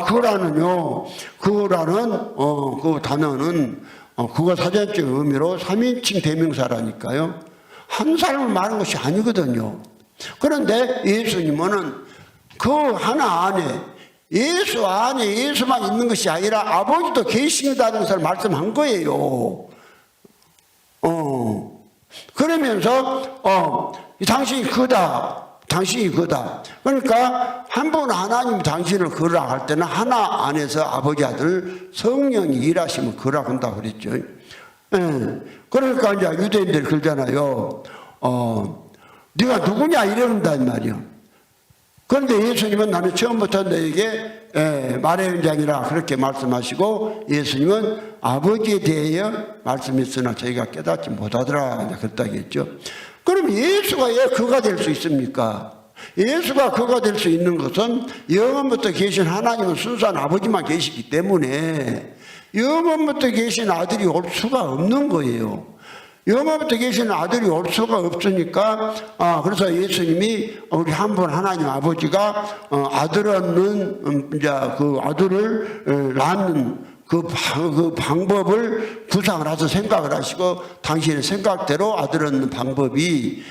그라는요. 그라는 그 단어는 그거 사전적 의미로 3인칭 대명사라니까요. 한 사람을 말하는 것이 아니거든요. 그런데 예수님은 그 하나 안에 예수 안에 예수만 있는 것이 아니라 아버지도 계신다는 것을 말씀한 거예요. 그러면서 당신이 그다. 당신이 그다. 그러니까 한 분 하나님 당신을 그라 할 때는 하나 안에서 아버지 아들 성령이 일하시면 그라 한다고 그랬죠. 그러니까 이제 유대인들이 그러잖아요. 네가 누구냐 이런단 말이요. 그런데 예수님은 나는 처음부터 너에게 말의 연장이라 그렇게 말씀하시고 예수님은 아버지에 대하여 말씀했으나 저희가 깨닫지 못하더라 그랬다겠죠. 그럼 예수가 왜 그가 될 수 있습니까? 예수가 그가 될 수 있는 것은 영원부터 계신 하나님은 순수한 아버지만 계시기 때문에 영원부터 계신 아들이 올 수가 없는 거예요. 영원부터 계신 아들이 올 수가 없으니까 그래서 예수님이 우리 한 분 하나님 아버지가 아들 얻는 이제 그 아들을 낳는 그 방법을 구상을 해서 생각을 하시고 당신의 생각대로 아들 얻는 방법이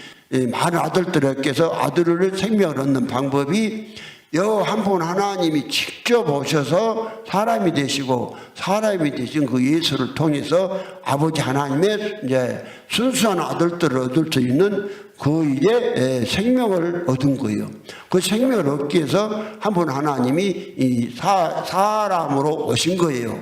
많은 아들들에게서 아들을 생명을 얻는 방법이 여 한 분 하나님이 직접 오셔서 사람이 되시고 사람이 되신 그 예수를 통해서 아버지 하나님의 이제 순수한 아들들을 얻을 수 있는 그 이제 생명을 얻은 거예요. 그 생명을 얻기 위해서 한 분 하나님이 이 사람으로 오신 거예요.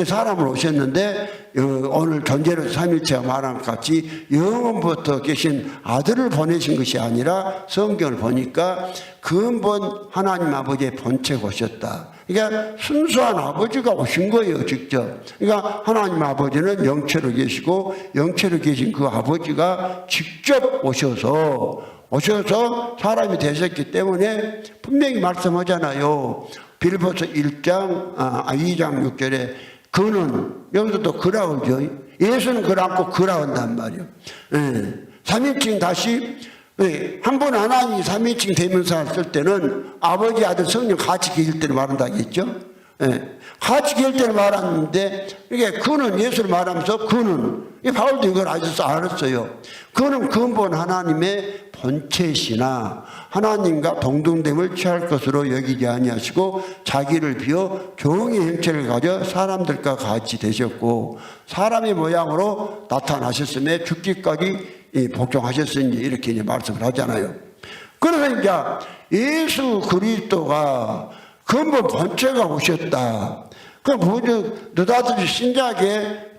사람으로 오셨는데 오늘 전제로 삼일체가 말한 것 같이 영원부터 계신 아들을 보내신 것이 아니라 성경을 보니까 근본 하나님 아버지의 본체가 오셨다. 그러니까 순수한 아버지가 오신 거예요, 직접. 그러니까 하나님 아버지는 영체로 계시고 영체로 계신 그 아버지가 직접 오셔서 사람이 되셨기 때문에 분명히 말씀하잖아요. 빌립보서 2장 6절에 그는 여기서도 그라 오죠. 예수는 그라 않고 그라 온단 말이에요. 삼위일체 다시 한 분 하나님이 삼위일체 되면서 쓸 때는 아버지 아들 성령 같이 계실 때를 말한다겠죠. 같이 계실 때를 말하는데 이게 그는 예수를 말하면서 그는 바울도 이걸 알았어요. 그는 근본 하나님의 본체시나 하나님과 동등됨을 취할 것으로 여기지 아니하시고 자기를 비워 종의 형체를 가져 사람들과 같이 되셨고 사람의 모양으로 나타나셨음에 죽기까지 복종하셨으니 이렇게 이제 말씀을 하잖아요. 그래서 이제 예수 그리스도가 근본 본체가 오셨다. 그 뭐죠? 너다들이 신작에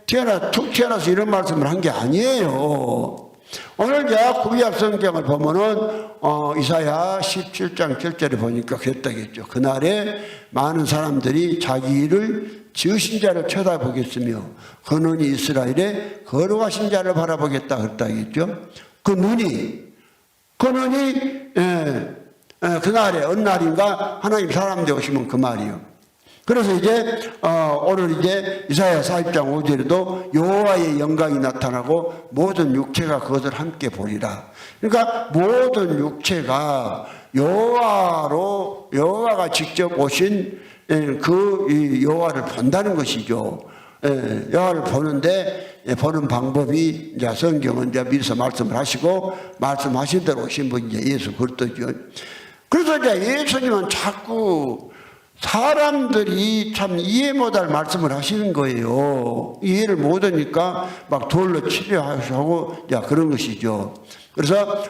툭 태어나서 이런 말씀을 한 게 아니에요. 오늘 구약 성경을 보면은 이사야 17장 7절에 보니까 그랬다겠죠. 그날에 많은 사람들이 자기를 지으신 자를 쳐다보겠으며 그 눈이 이스라엘의 거룩하신 자를 바라보겠다 그랬다겠죠. 그 눈이 그날에 어느 날인가 하나님 사람 되오시면 그 말이요. 그래서 이제 오늘 이제 이사야 40장 5절에도 여호와의 영광이 나타나고 모든 육체가 그것을 함께 보리라. 그러니까 모든 육체가 여호와가 직접 오신 그 여호와를 본다는 것이죠. 여호와를 보는데 보는 방법이 이제 성경은 이제 미리서 말씀을 하시고 말씀하신 대로 오신 분이 이제 예수 그리스도죠. 그래서 이제 예수님은 자꾸 사람들이 참 이해 못할 말씀을 하시는 거예요. 이해를 못하니까 막 돌로 치려하고 그런 것이죠. 그래서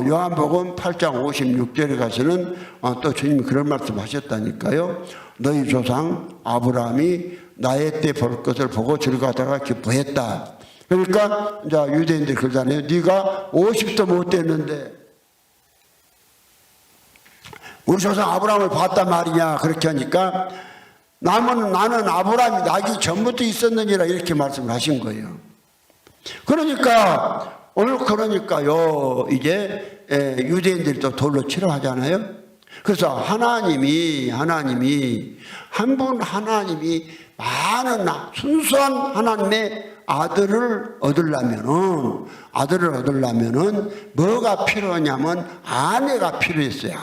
요한복음 8장 56절에 가서는 또 주님이 그런 말씀 하셨다니까요. 너희 조상 아브라함이 나의 때 볼 것을 보고 즐거워하다가 기뻐했다. 그러니까 이제 유대인들이 그러잖아요. 네가 50도 못 됐는데 우리 조상 아브라함을 봤단 말이냐 그렇게 하니까 나는 아브라함이 나기 전부터 있었느니라 이렇게 말씀을 하신 거예요. 그러니까 오늘 그러니까요 이제 유대인들이 또 돌로 치러 하잖아요. 그래서 하나님이 한 분 하나님이 많은 순수한 하나님의 아들을 얻으려면은 뭐가 필요하냐면 아내가 필요했어요.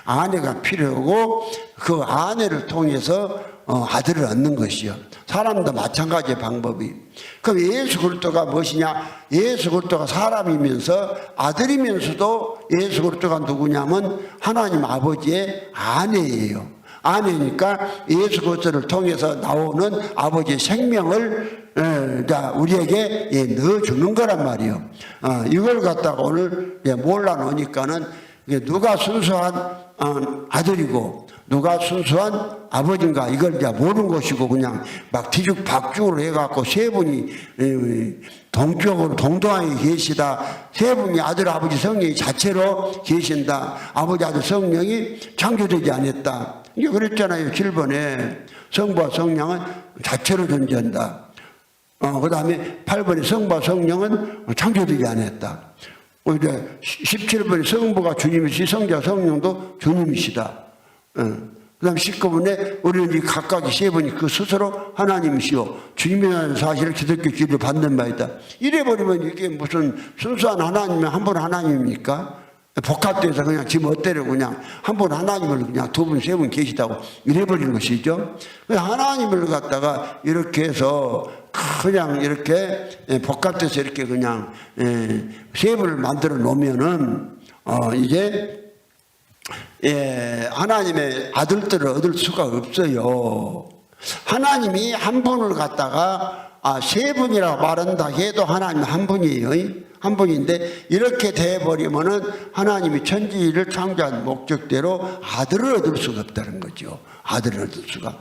아내가 필요하고 그 아내를 통해서 아들을 얻는 것이요. 사람도 마찬가지의 방법이. 그럼 예수 그리스도가 무엇이냐? 예수 그리스도가 사람이면서 아들이면서도 예수 그리스도가 누구냐면 하나님 아버지의 아내예요. 아내니까 예수 그리스도를 통해서 나오는 아버지의 생명을 우리에게 넣어주는 거란 말이에요. 이걸 갖다가 오늘 몰라 놓으니까는 누가 순수한 아들이고 누가 순수한 아버지인가 이걸 이제 모르는 것이고 그냥 막 뒤죽박죽으로 해갖고 세 분이 동격으로 동등하게 계시다. 세 분이 아들 아버지 성령이 자체로 계신다. 아버지 아들 성령이 창조되지 않았다. 이게 그랬잖아요. 7번에 성부와 성령은 자체로 존재한다. 그 다음에 8번에 성부와 성령은 창조되지 않았다. 이제 17번에 성부가 주님이시 성자 성령도 주님이시다. 그 다음 19번에 우리는 이 각각의 세 분이 그 스스로 하나님이시오 주님이라는 사실을 기독교 지를 받는 바이다. 이래버리면 이게 무슨 순수한 하나님이 한 분 하나님입니까? 복합돼서 그냥 지 멋대로 그냥 한 분 하나님을 그냥 두 분, 세 분 계시다고 이래버리는 것이죠. 하나님을 갖다가 이렇게 해서 그냥 이렇게 복합돼서 이렇게 그냥 세 분을 만들어 놓으면은 이제 하나님의 아들들을 얻을 수가 없어요. 하나님이 한 분을 갖다가 세 분이라고 말한다 해도 하나님 한 분이에요. 한 분인데 이렇게 돼버리면은 하나님이 천지를 창조한 목적대로 아들을 얻을 수가 없다는 거죠. 아들을 얻을 수가.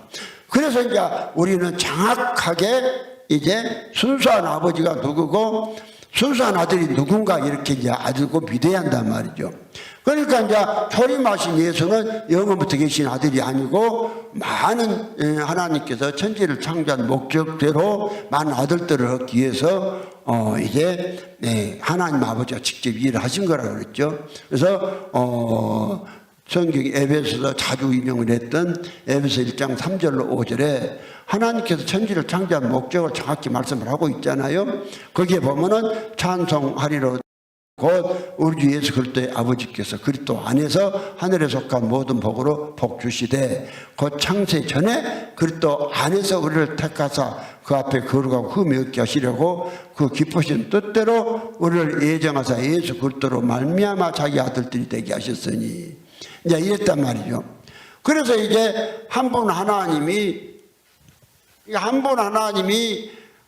그래서 이제 우리는 정확하게 이제 순수한 아버지가 누구고 순수한 아들이 누군가 이렇게 이제 알고 믿어야 한단 말이죠. 그러니까 이제 초림하신 예수는 영원부터 계신 아들이 아니고 많은 하나님께서 천지를 창조한 목적대로 많은 아들들을 얻기 위해서 이제 하나님 아버지가 직접 일을 하신 거라고 그랬죠. 그래서 성경 에베소서 자주 인용을 했던 에베소 1장 3절로 5절에 하나님께서 천지를 창조한 목적을 정확히 말씀을 하고 있잖아요. 거기에 보면은 찬송하리로 곧 우리 주 예수 그리스도의 아버지께서 그리스도 안에서 하늘에 속한 모든 복으로 복 주시되 곧 창세 전에 그리스도 안에서 우리를 택하사 그 앞에 거룩하고 흠이 없게 하시려고 그 기쁘신 뜻대로 우리를 예정하사 예수 그리스도로 말미암아 자기 아들들이 되게 하셨으니 이제 이랬단 말이죠. 그래서 이제 한 분 하나님이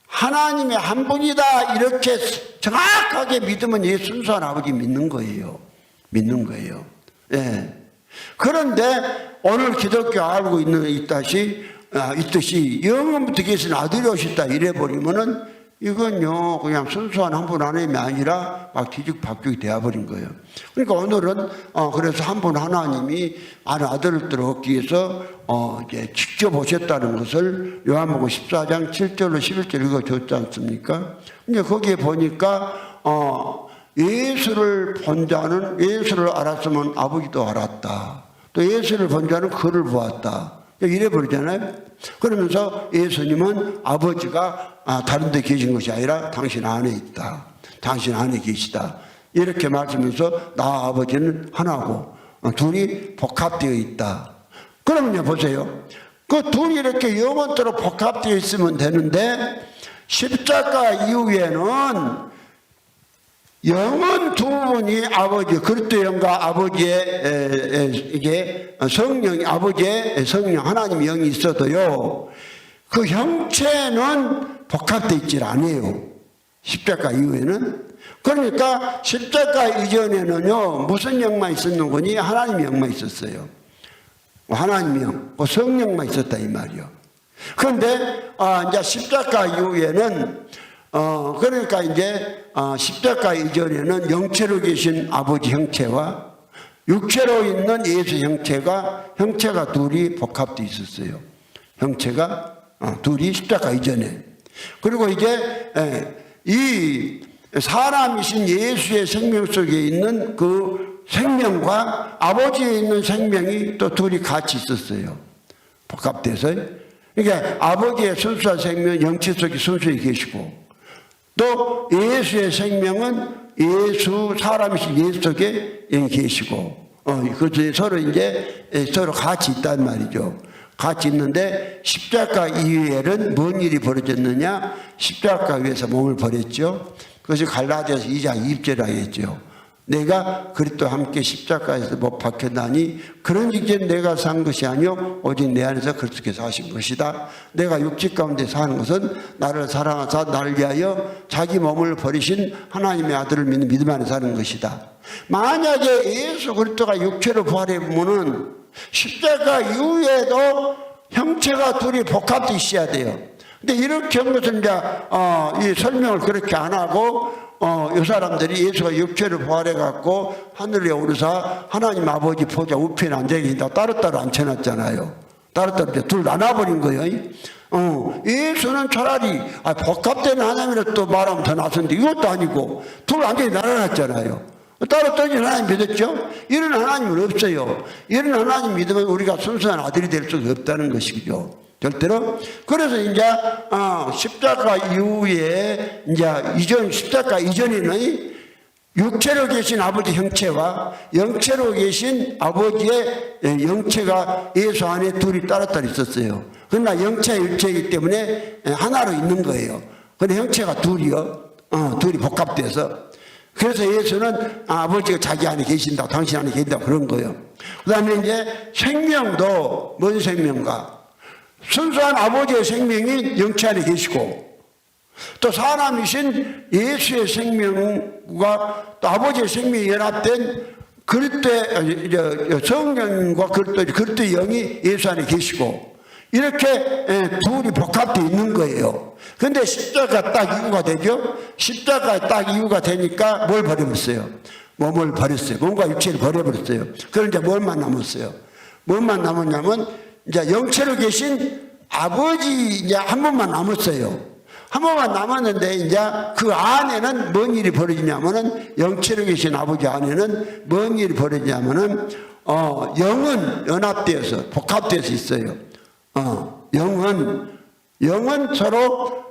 하나님의 한 분이다 이렇게 정확하게 믿으면 예 순수한 아버지 믿는 거예요. 믿는 거예요. 예. 그런데 오늘 기독교 알고 있듯이 영원부터 계신 아들이 오셨다 이래버리면은 이건요 그냥 순수한 한 분 하나님이 아니라 막 뒤죽박죽이 되어버린 거예요. 그러니까 오늘은 그래서 한 분 하나님이 아들을 얻기 위해서 이제 직접 오셨다는 것을 요한복음 14장 7절로 11절 읽어줬지 않습니까? 이제 거기에 보니까 예수를 본 자는 예수를 알았으면 아버지도 알았다. 또 예수를 본 자는 그를 보았다. 이래 버리잖아요. 그러면서 예수님은 아버지가 다른 데 계신 것이 아니라 당신 안에 있다. 당신 안에 계시다. 이렇게 말씀하면서 나 아버지는 하나고 둘이 복합되어 있다. 그러면요 보세요. 그 둘이 이렇게 영원토록 복합되어 있으면 되는데 십자가 이후에는 영원 두 분이 아버지 그리스도 영과 아버지의 이게 성령이 아버지의 성령 하나님 영이 있어도요 그 형체는 복합되어 있질 않아요. 십자가 이후에는. 그러니까 십자가 이전에는요 무슨 영만 있었는 거니? 하나님 영만 있었어요. 하나님 영, 성령만 있었다 이 말이요. 그런데 이제 십자가 이후에는 그러니까 이제 십자가 이전에는 영체로 계신 아버지 형체와 육체로 있는 예수 형체가 둘이 복합되어 있었어요. 형체가 둘이 십자가 이전에. 그리고 이제 이 사람이신 예수의 생명 속에 있는 그 생명과 아버지에 있는 생명이 또 둘이 같이 있었어요. 복합돼서. 그러니까 아버지의 순수한 생명 영체 속에 순수히 계시고 또 예수의 생명은 사람이신 예수 속에 계시고, 그래서 서로 이제 서로 같이 있단 말이죠. 같이 있는데 십자가 이후에는 뭔 일이 벌어졌느냐? 십자가 위에서 몸을 버렸죠. 그것이 갈라디아서 2장 2절에 했죠. 내가 그리스도와 함께 십자가에서 못 박혔나니 그런 이제 내가 산 것이 아니요 오직 내 안에서 그리스도께서 하신 것이다. 내가 육체 가운데 사는 것은 나를 사랑하사 나를 위하여 자기 몸을 버리신 하나님의 아들을 믿는 믿음 안에 사는 것이다. 만약에 예수 그리스도가 육체로 부활해 보면은 십자가 이후에도 형체가 둘이 복합되어 있어야 돼요. 근데 이렇게 한 것은 이제 이 설명을 그렇게 안 하고 이 사람들이 예수가 육체로 부활해갖고 하늘에 오르사 하나님 아버지 보좌 우편에 앉아 계신다 따로따로 앉혀놨잖아요. 따로따로 이제 둘 나눠버린 거예요. 예수는 차라리 복합된 하나님이라 또 말하면 더 낫은데 이것도 아니고 둘 완전히 나눠놨잖아요. 따로따로 하나님 믿었죠? 이런 하나님은 없어요. 이런 하나님 믿으면 우리가 순수한 아들이 될 수가 없다는 것이죠. 절대로. 그래서 이제 십자가 이후에 이제 십자가 이전에는 육체로 계신 아버지 형체와 영체로 계신 아버지의 영체가 예수 안에 둘이 따로따로 있었어요. 그러나 영체와 육체이기 때문에 하나로 있는 거예요. 근데 형체가 둘이요. 둘이 복합돼서. 그래서 예수는 아버지가 자기 안에 계신다, 당신 안에 계신다 그런 거예요. 그 다음에 이제 생명도 뭔 생명가? 순수한 아버지의 생명이 영체 안에 계시고 또 사람이신 예수의 생명과 또 아버지의 생명이 연합된 그리스도의 성령과 그리스도의 영이 예수 안에 계시고 이렇게 둘이 복합되어 있는 거예요. 그런데 십자가 딱 이유가 되죠. 십자가 딱 이유가 되니까 뭘 버려버렸어요? 몸을 버렸어요. 몸과 육체를 버려버렸어요. 그런데 뭘만 남았어요? 뭘만 남았냐면 이제 영체로 계신 아버지 이제 한 분만 남았어요. 한 번만 남았는데 이제 그 안에는 뭔 일이 벌어지냐면은 영체로 계신 아버지 안에는 뭔 일이 벌어지냐면은 영은 연합되어서 복합되어서 있어요. 영은 서로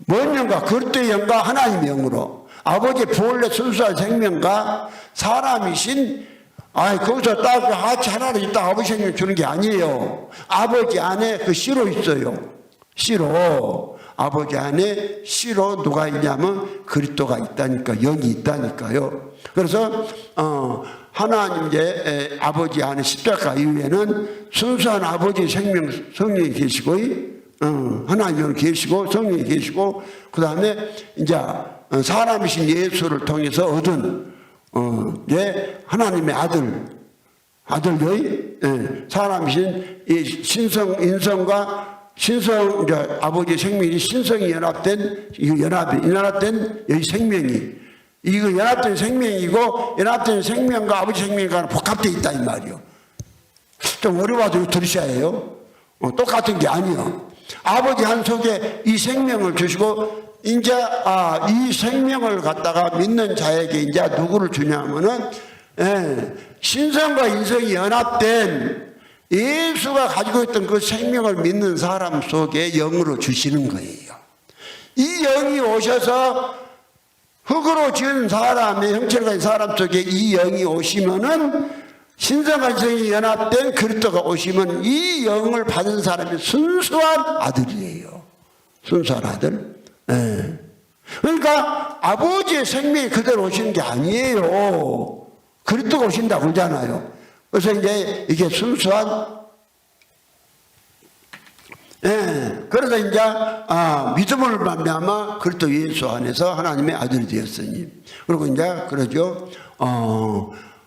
뭔 영과 그리스도의 영과 하나님의 영으로 아버지의 부활의 순수한 생명과 사람이신 거기서 딱 같이 하나를 있다 아버지 생명 주는 게 아니에요. 아버지 안에 그 씨로 있어요. 씨로. 아버지 안에 씨로 누가 있냐면 그리스도가 있다니까, 영이 있다니까요. 그래서 하나님 이제 아버지 안에 십자가 이후에는 순수한 아버지의 생명 성령이 계시고 하나님이 계시고 성령이 계시고 그 다음에 이제 사람이신 예수를 통해서 얻은 하나님의 아들의 사람이신 이 신성 이제 아버지의 생명이 신성이 연합된 이 생명이 이거 연합된 생명이고 연합된 생명과 아버지 생명과 복합되어 있다 이 말이요. 좀 어려워도 들으셔야 해요. 똑같은 게 아니요. 아버지 한 속에 이 생명을 주시고 이제 이 생명을 갖다가 믿는 자에게 이제 누구를 주냐면은 신성과 인성이 연합된 예수가 가지고 있던 그 생명을 믿는 사람 속에 영으로 주시는 거예요. 이 영이 오셔서 흙으로 지은 사람의 형체를 가진 사람 속에 이 영이 오시면은 신성과 인성이 연합된 그리스도가 오시면 이 영을 받은 사람이 순수한 아들이에요. 순수한 아들. 그러니까 아버지의 생명이 그대로 오시는 게 아니에요. 그리스도가 오신다고 그러잖아요. 그래서 이제 이게 순수한 그래서 이제 믿음을 말미암아 그리스도 예수 안에서 하나님의 아들이 되었으니 그리고 이제 그러죠.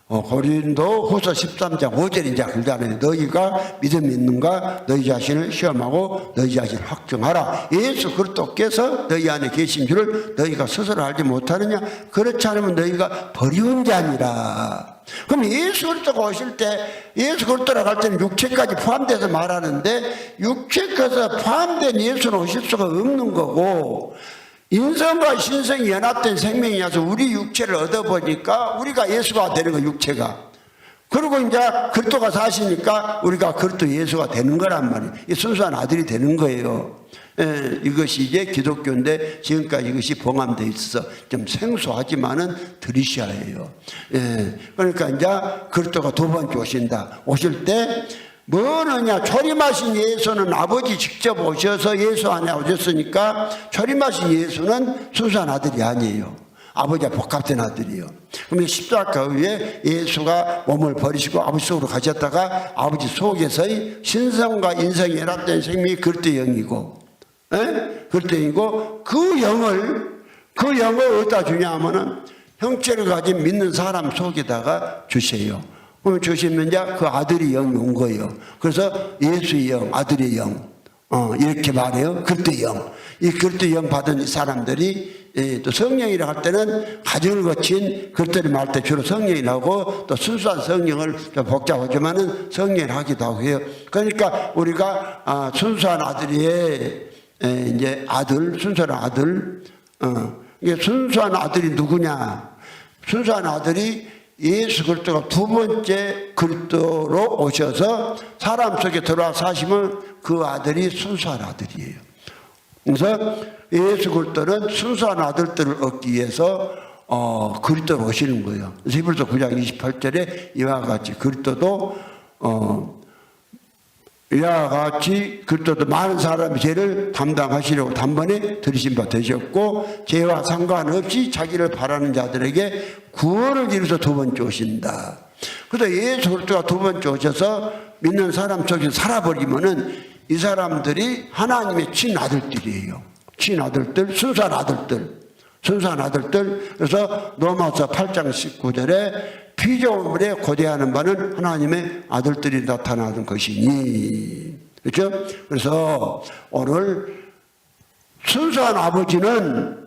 고린도 후서 13장 5절에 이제 그러잖아요. 너희가 믿음이 있는가 너희 자신을 시험하고 너희 자신을 확증하라. 예수 그리스도께서 너희 안에 계신 줄을 너희가 스스로 알지 못하느냐. 그렇지 않으면 너희가 버리운 자니라. 그럼 예수 그리스도가 오실 때 예수 그리스도라고 할 때는 육체까지 포함돼서 말하는데 육체까지 포함된 예수는 오실 수가 없는 거고 인성과 신성이 연합된 생명이어서 우리 육체를 얻어보니까 우리가 예수가 되는 거예요. 육체가. 그리고 이제 그리스도가 사시니까 우리가 그리스도 예수가 되는 거란 말이에요. 순수한 아들이 되는 거예요. 이것이 이제 기독교인데 지금까지 이것이 봉함되어 있어서 좀 생소하지만은 들으셔야 해요. 그러니까 이제 그리스도가 두 번째 오신다. 오실 때 뭐느냐 초림하신 예수는 아버지 직접 오셔서 예수 안에 오셨으니까 초림하신 예수는 순수한 아들이 아니에요. 아버지와 복합된 아들이에요. 그러면 십자가 위에 예수가 몸을 버리시고 아버지 속으로 가셨다가 아버지 속에서의 신성과 인성이 연합된 생명이 그리스도의 영이고, 그리스도의 영이고 그 영을 어디다 주냐 하면은 형체를 가진 믿는 사람 속에다가 주세요. 그러면 주시면 이제 그 아들의 영이 온 거예요. 그래서 예수의 영, 아들의 영, 이렇게 말해요. 그리스도의 영. 이 그리스도의 영 받은 이 사람들이 또 성령이라 할 때는 가정을 거친 그리스도를 말할 때 주로 성령이 나오고 또 순수한 성령을 좀 복잡하지만은 성령을 하기도 하고 해요. 그러니까 우리가 순수한 아들의 이제 아들, 순수한 아들, 이게 순수한 아들이 누구냐? 순수한 아들이 예수 그리스도가 두 번째 그리스도로 오셔서 사람 속에 들어와 사시면 그 아들이 순수한 아들이에요. 그래서 예수 그리스도는 순수한 아들들을 얻기 위해서 그리스도로 오시는 거예요. 히브리서 9장 28절에 이와 같이 그리스도도 이와 같이 그리스도도 많은 사람의 죄를 담당하시려고 단번에 들이신 바 되셨고 죄와 상관없이 자기를 바라는 자들에게 구원을 이루어서 두 번째 오신다. 그래서 예수 그리스도가 두 번째 오셔서 믿는 사람 속에서 살아버리면은 이 사람들이 하나님의 친아들들이에요. 친아들들, 순수한 아들들. 순수한 아들들. 그래서 로마서 8장 19절에 피조물에 고대하는 바는 하나님의 아들들이 나타나는 것이니. 그렇죠? 그래서 오늘 순수한 아버지는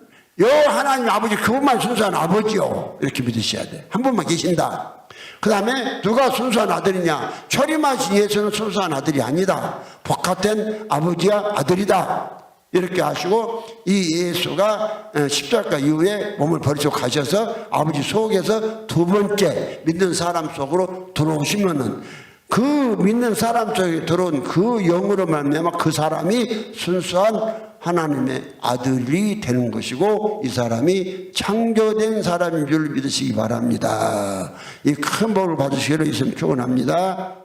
요 하나님 아버지 그분만 순수한 아버지요. 이렇게 믿으셔야 돼. 한 분만 계신다. 그 다음에 누가 순수한 아들이냐? 초림하신 예수는 순수한 아들이 아니다. 복합된 아버지와 아들이다. 이렇게 하시고 이 예수가 십자가 이후에 몸을 버리시고 가셔서 아버지 속에서 두 번째 믿는 사람 속으로 들어오시면은 그 믿는 사람 속에 들어온 그 영으로 말미암아 그 사람이 순수한 하나님의 아들이 되는 것이고 이 사람이 창조된 사람인 줄 믿으시기 바랍니다. 이 큰 복을 받으시기를 있으면 축원합니다.